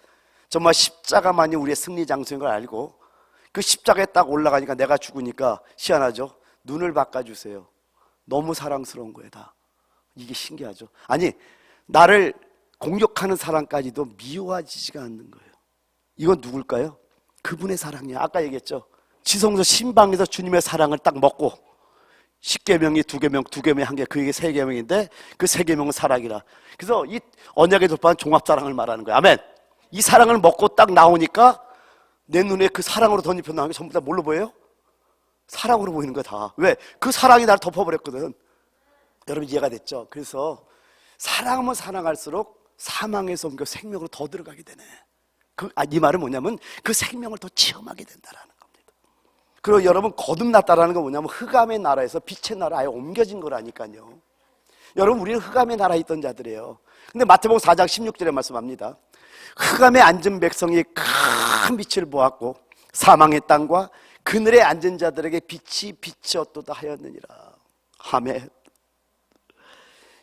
정말 십자가만이 우리의 승리 장소인 걸 알고 그 십자가에 딱 올라가니까 내가 죽으니까 희한하죠. 눈을 바꿔주세요. 너무 사랑스러운 거예요 다. 이게 신기하죠. 아니 나를 공격하는 사람까지도 미워하지가 않는 거예요. 이건 누굴까요? 그분의 사랑이에요. 아까 얘기했죠. 지성소 신방에서 주님의 사랑을 딱 먹고 10계명이 2계명, 2계명이 1개, 그게 3계명인데 그 3계명은 사랑이라. 그래서 이 언약의 돌파는 종합사랑을 말하는 거예요. 아멘. 이 사랑을 먹고 딱 나오니까 내 눈에 그 사랑으로 덧입혀 나온 게 전부 다 뭘로 보여요? 사랑으로 보이는 거야 다. 왜? 그 사랑이 나를 덮어버렸거든. 여러분 이해가 됐죠? 그래서 사랑하면 사랑할수록 사망에서 옮겨 생명으로 더 들어가게 되네. 이 말은 뭐냐면 그 생명을 더 체험하게 된다라는 겁니다. 그리고 여러분 거듭났다라는 건 뭐냐면 흑암의 나라에서 빛의 나라에 옮겨진 거라니까요. 여러분 우리는 흑암의 나라에 있던 자들이에요. 근데 마태복음 4장 16절에 말씀합니다. 흑암에 앉은 백성이 큰 빛을 보았고 사망의 땅과 그늘에 앉은 자들에게 빛이 비치었도다 하였느니라. 아멘.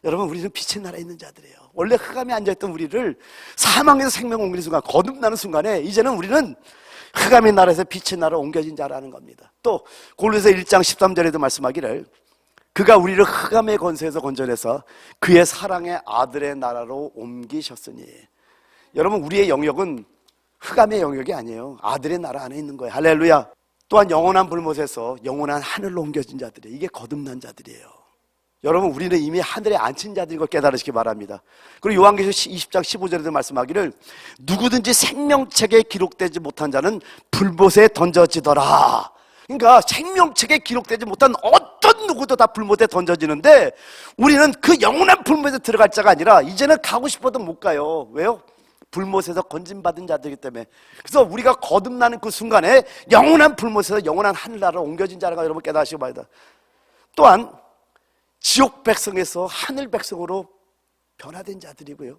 여러분 우리는 빛의 나라에 있는 자들이에요. 원래 흑암에 앉아있던 우리를 사망에서 생명 옮기는 순간, 거듭나는 순간에 이제는 우리는 흑암의 나라에서 빛의 나라로 옮겨진 자라는 겁니다. 또 골로새 1장 13절에도 말씀하기를 그가 우리를 흑암의 권세에서 건져내서 그의 사랑의 아들의 나라로 옮기셨으니. 여러분 우리의 영역은 흑암의 영역이 아니에요. 아들의 나라 안에 있는 거예요. 할렐루야. 또한 영원한 불못에서 영원한 하늘로 옮겨진 자들이에요. 이게 거듭난 자들이에요. 여러분 우리는 이미 하늘에 앉힌 자들인 걸 깨달으시기 바랍니다. 그리고 요한계시록 20장 15절에도 말씀하기를 누구든지 생명책에 기록되지 못한 자는 불못에 던져지더라. 그러니까 생명책에 기록되지 못한 어떤 누구도 다 불못에 던져지는데 우리는 그 영원한 불못에 들어갈 자가 아니라 이제는 가고 싶어도 못 가요. 왜요? 불못에서 건진받은 자들이기 때문에. 그래서 우리가 거듭나는 그 순간에 영원한 불못에서 영원한 하늘나라로 옮겨진 자라가 여러분 깨달으시기 바랍니다. 또한 지옥 백성에서 하늘 백성으로 변화된 자들이고요,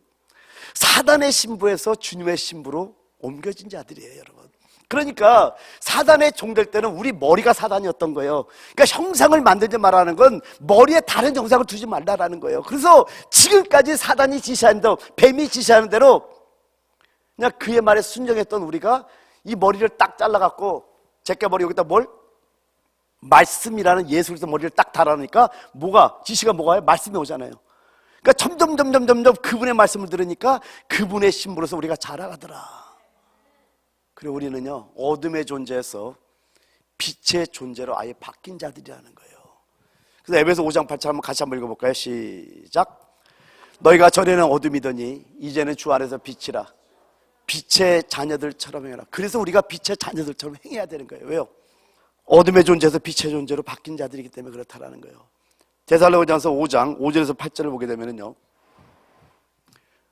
사단의 신부에서 주님의 신부로 옮겨진 자들이에요. 여러분 그러니까 사단의 종될 때는 우리 머리가 사단이었던 거예요. 그러니까 형상을 만들지 말라는 건 머리에 다른 형상을 두지 말라라는 거예요. 그래서 지금까지 사단이 지시하는 대로, 뱀이 지시하는 대로 그냥 그의 말에 순종했던 우리가 이 머리를 딱 잘라갖고 제껴머리 여기다 뭘? 말씀이라는 예수 그리스도 머리를 딱 달아놓으니까 지시가 뭐가 와요? 말씀이 오잖아요. 그러니까 점점 그분의 말씀을 들으니까 그분의 신부로서 우리가 자라가더라. 그리고 우리는요, 어둠의 존재에서 빛의 존재로 아예 바뀐 자들이라는 거예요. 그래서 에베소 5장 8절 한번 같이 한번 읽어볼까요? 시작. 너희가 전에는 어둠이더니 이제는 주 안에서 빛이라. 빛의 자녀들처럼 행해라. 그래서 우리가 빛의 자녀들처럼 행해야 되는 거예요. 왜요? 어둠의 존재에서 빛의 존재로 바뀐 자들이기 때문에 그렇다라는 거예요. 데살로니가전서 5장 5절에서 8절을 보게 되면요,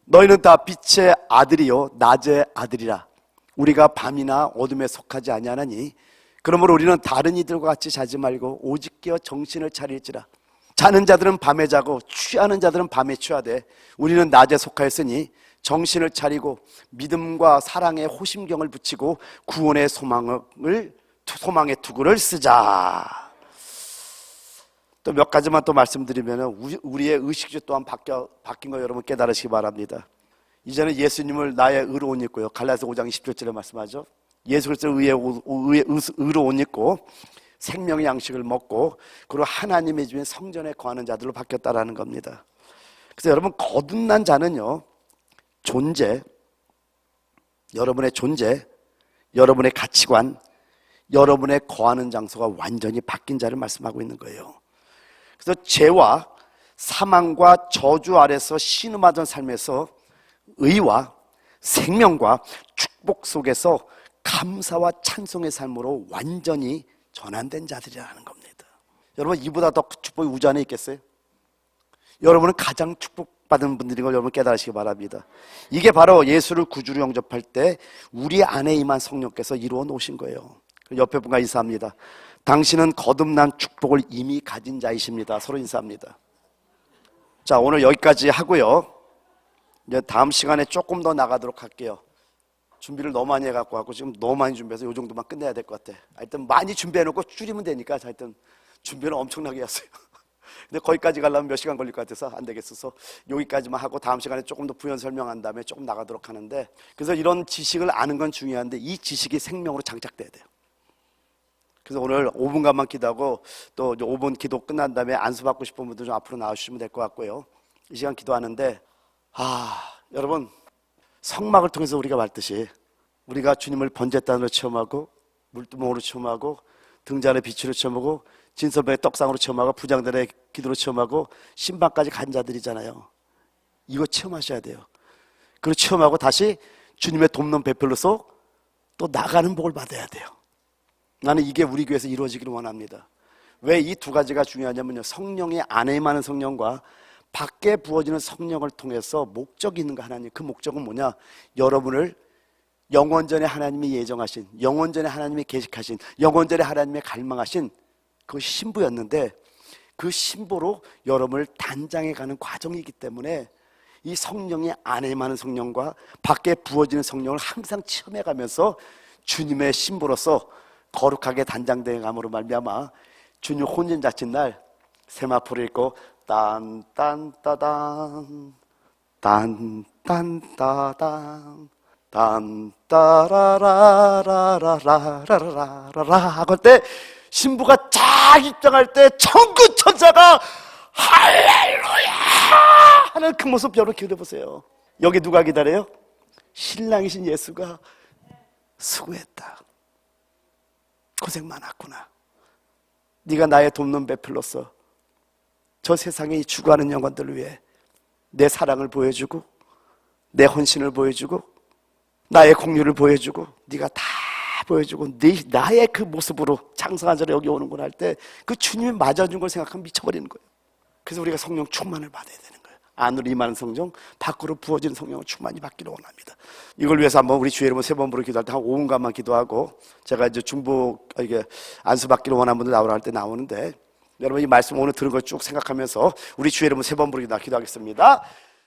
너희는 다 빛의 아들이요 낮의 아들이라. 우리가 밤이나 어둠에 속하지 아니하나니 그러므로 우리는 다른 이들과 같이 자지 말고 오직 깨어 정신을 차릴지라. 자는 자들은 밤에 자고 취하는 자들은 밤에 취하되 우리는 낮에 속하였으니 정신을 차리고 믿음과 사랑에 호심경을 붙이고 구원의 소망의 투구를 쓰자. 또 몇 가지만 또 말씀드리면 우리의 의식주 또한 바뀐 거 여러분 깨달으시기 바랍니다. 이제는 예수님을 나의 의로 옷 입고요. 갈라디아서 5장 20절에 말씀하죠. 예수 그리스도를 의로 옷 입고 생명의 양식을 먹고 그리고 하나님의 집에 성전에 거하는 자들로 바뀌었다라는 겁니다. 그래서 여러분 거듭난 자는요, 여러분의 존재, 여러분의 가치관, 여러분의 거하는 장소가 완전히 바뀐 자를 말씀하고 있는 거예요. 그래서 죄와 사망과 저주 아래서 신음하던 삶에서 의와 생명과 축복 속에서 감사와 찬송의 삶으로 완전히 전환된 자들이라는 겁니다. 여러분 이보다 더 축복이 우주 안에 있겠어요? 여러분은 가장 축복받은 분들인 걸 여러분 깨달으시기 바랍니다. 이게 바로 예수를 구주로 영접할 때 우리 안에 임한 성령께서 이루어 놓으신 거예요. 옆에 분과 인사합니다. 당신은 거듭난 축복을 이미 가진 자이십니다. 서로 인사합니다. 자, 오늘 여기까지 하고요, 이제 다음 시간에 조금 더 나가도록 할게요. 준비를 너무 많이 해갖고 하고 지금 너무 많이 준비해서 이 정도만 끝내야 될 것 같아. 하여튼 많이 준비해놓고 줄이면 되니까 하여튼 준비는 엄청나게 했어요. 근데 거기까지 가려면 몇 시간 걸릴 것 같아서 안 되겠어서 여기까지만 하고 다음 시간에 조금 더 부연 설명한 다음에 조금 나가도록 하는데, 그래서 이런 지식을 아는 건 중요한데 이 지식이 생명으로 장착돼야 돼요. 그래서 오늘 5분간만 기도하고 또 5분 기도 끝난 다음에 안수 받고 싶은 분들 좀 앞으로 나와주시면 될 것 같고요. 이 시간 기도하는데, 여러분 성막을 통해서 우리가 말듯이 우리가 주님을 번제단으로 체험하고 물두멍으로 체험하고 등잔의 빛으로 체험하고 진설배의 떡상으로 체험하고 부장들의 기도로 체험하고 신방까지 간 자들이잖아요. 이거 체험하셔야 돼요. 그리고 체험하고 다시 주님의 돕는 배필로서 또 나가는 복을 받아야 돼요. 나는 이게 우리 교회에서 이루어지기를 원합니다. 왜 이 두 가지가 중요하냐면요, 성령의 안에 임하는 성령과 밖에 부어지는 성령을 통해서 목적이 있는 거 하나님. 그 목적은 뭐냐? 여러분을 영원 전에 하나님이 예정하신, 영원 전에 하나님이 계획하신, 영원 전에 하나님이 갈망하신 그 신부였는데 그 신부로 여러분을 단장해 가는 과정이기 때문에 이 성령의 안에 임하는 성령과 밖에 부어지는 성령을 항상 체험해 가면서 주님의 신부로서 거룩하게 단장되어 감으로 말미암아 주님 혼인 자친 날 세마포를 읽고 딴딴따단 딴딴따단 딴따라라라라라라라라 하고 때 신부가 쫙 입장할 때 천군 천사가 할렐루야 하는 그 모습 여러분 기대해 보세요. 여기 누가 기다려요? 신랑이신 예수가 수고했다. 고생 많았구나. 네가 나의 돕는 배필로서 저 세상에 죽어가는 영혼들을 위해 내 사랑을 보여주고 내 헌신을 보여주고 나의 공유를 보여주고 네가 다 보여주고 나의 그 모습으로 장성한 자로 여기 오는구나 할 때 그 주님이 맞아준 걸 생각하면 미쳐버리는 거예요. 그래서 우리가 성령 충만을 받아야 되는 거예요. 안으로 임하는 성령, 밖으로 부어지는 성령을 충만히 받기를 원합니다. 이걸 위해서 한번 우리 주의 이름을 3번 부르고 기도할 때 한 5분간만 기도하고, 제가 이제 이게 안수 받기를 원하는 분들 나오라 할 때 나오는데, 여러분 이 말씀 오늘 들은 걸 쭉 생각하면서 우리 주의 이름을 3번 부르고 기도하겠습니다.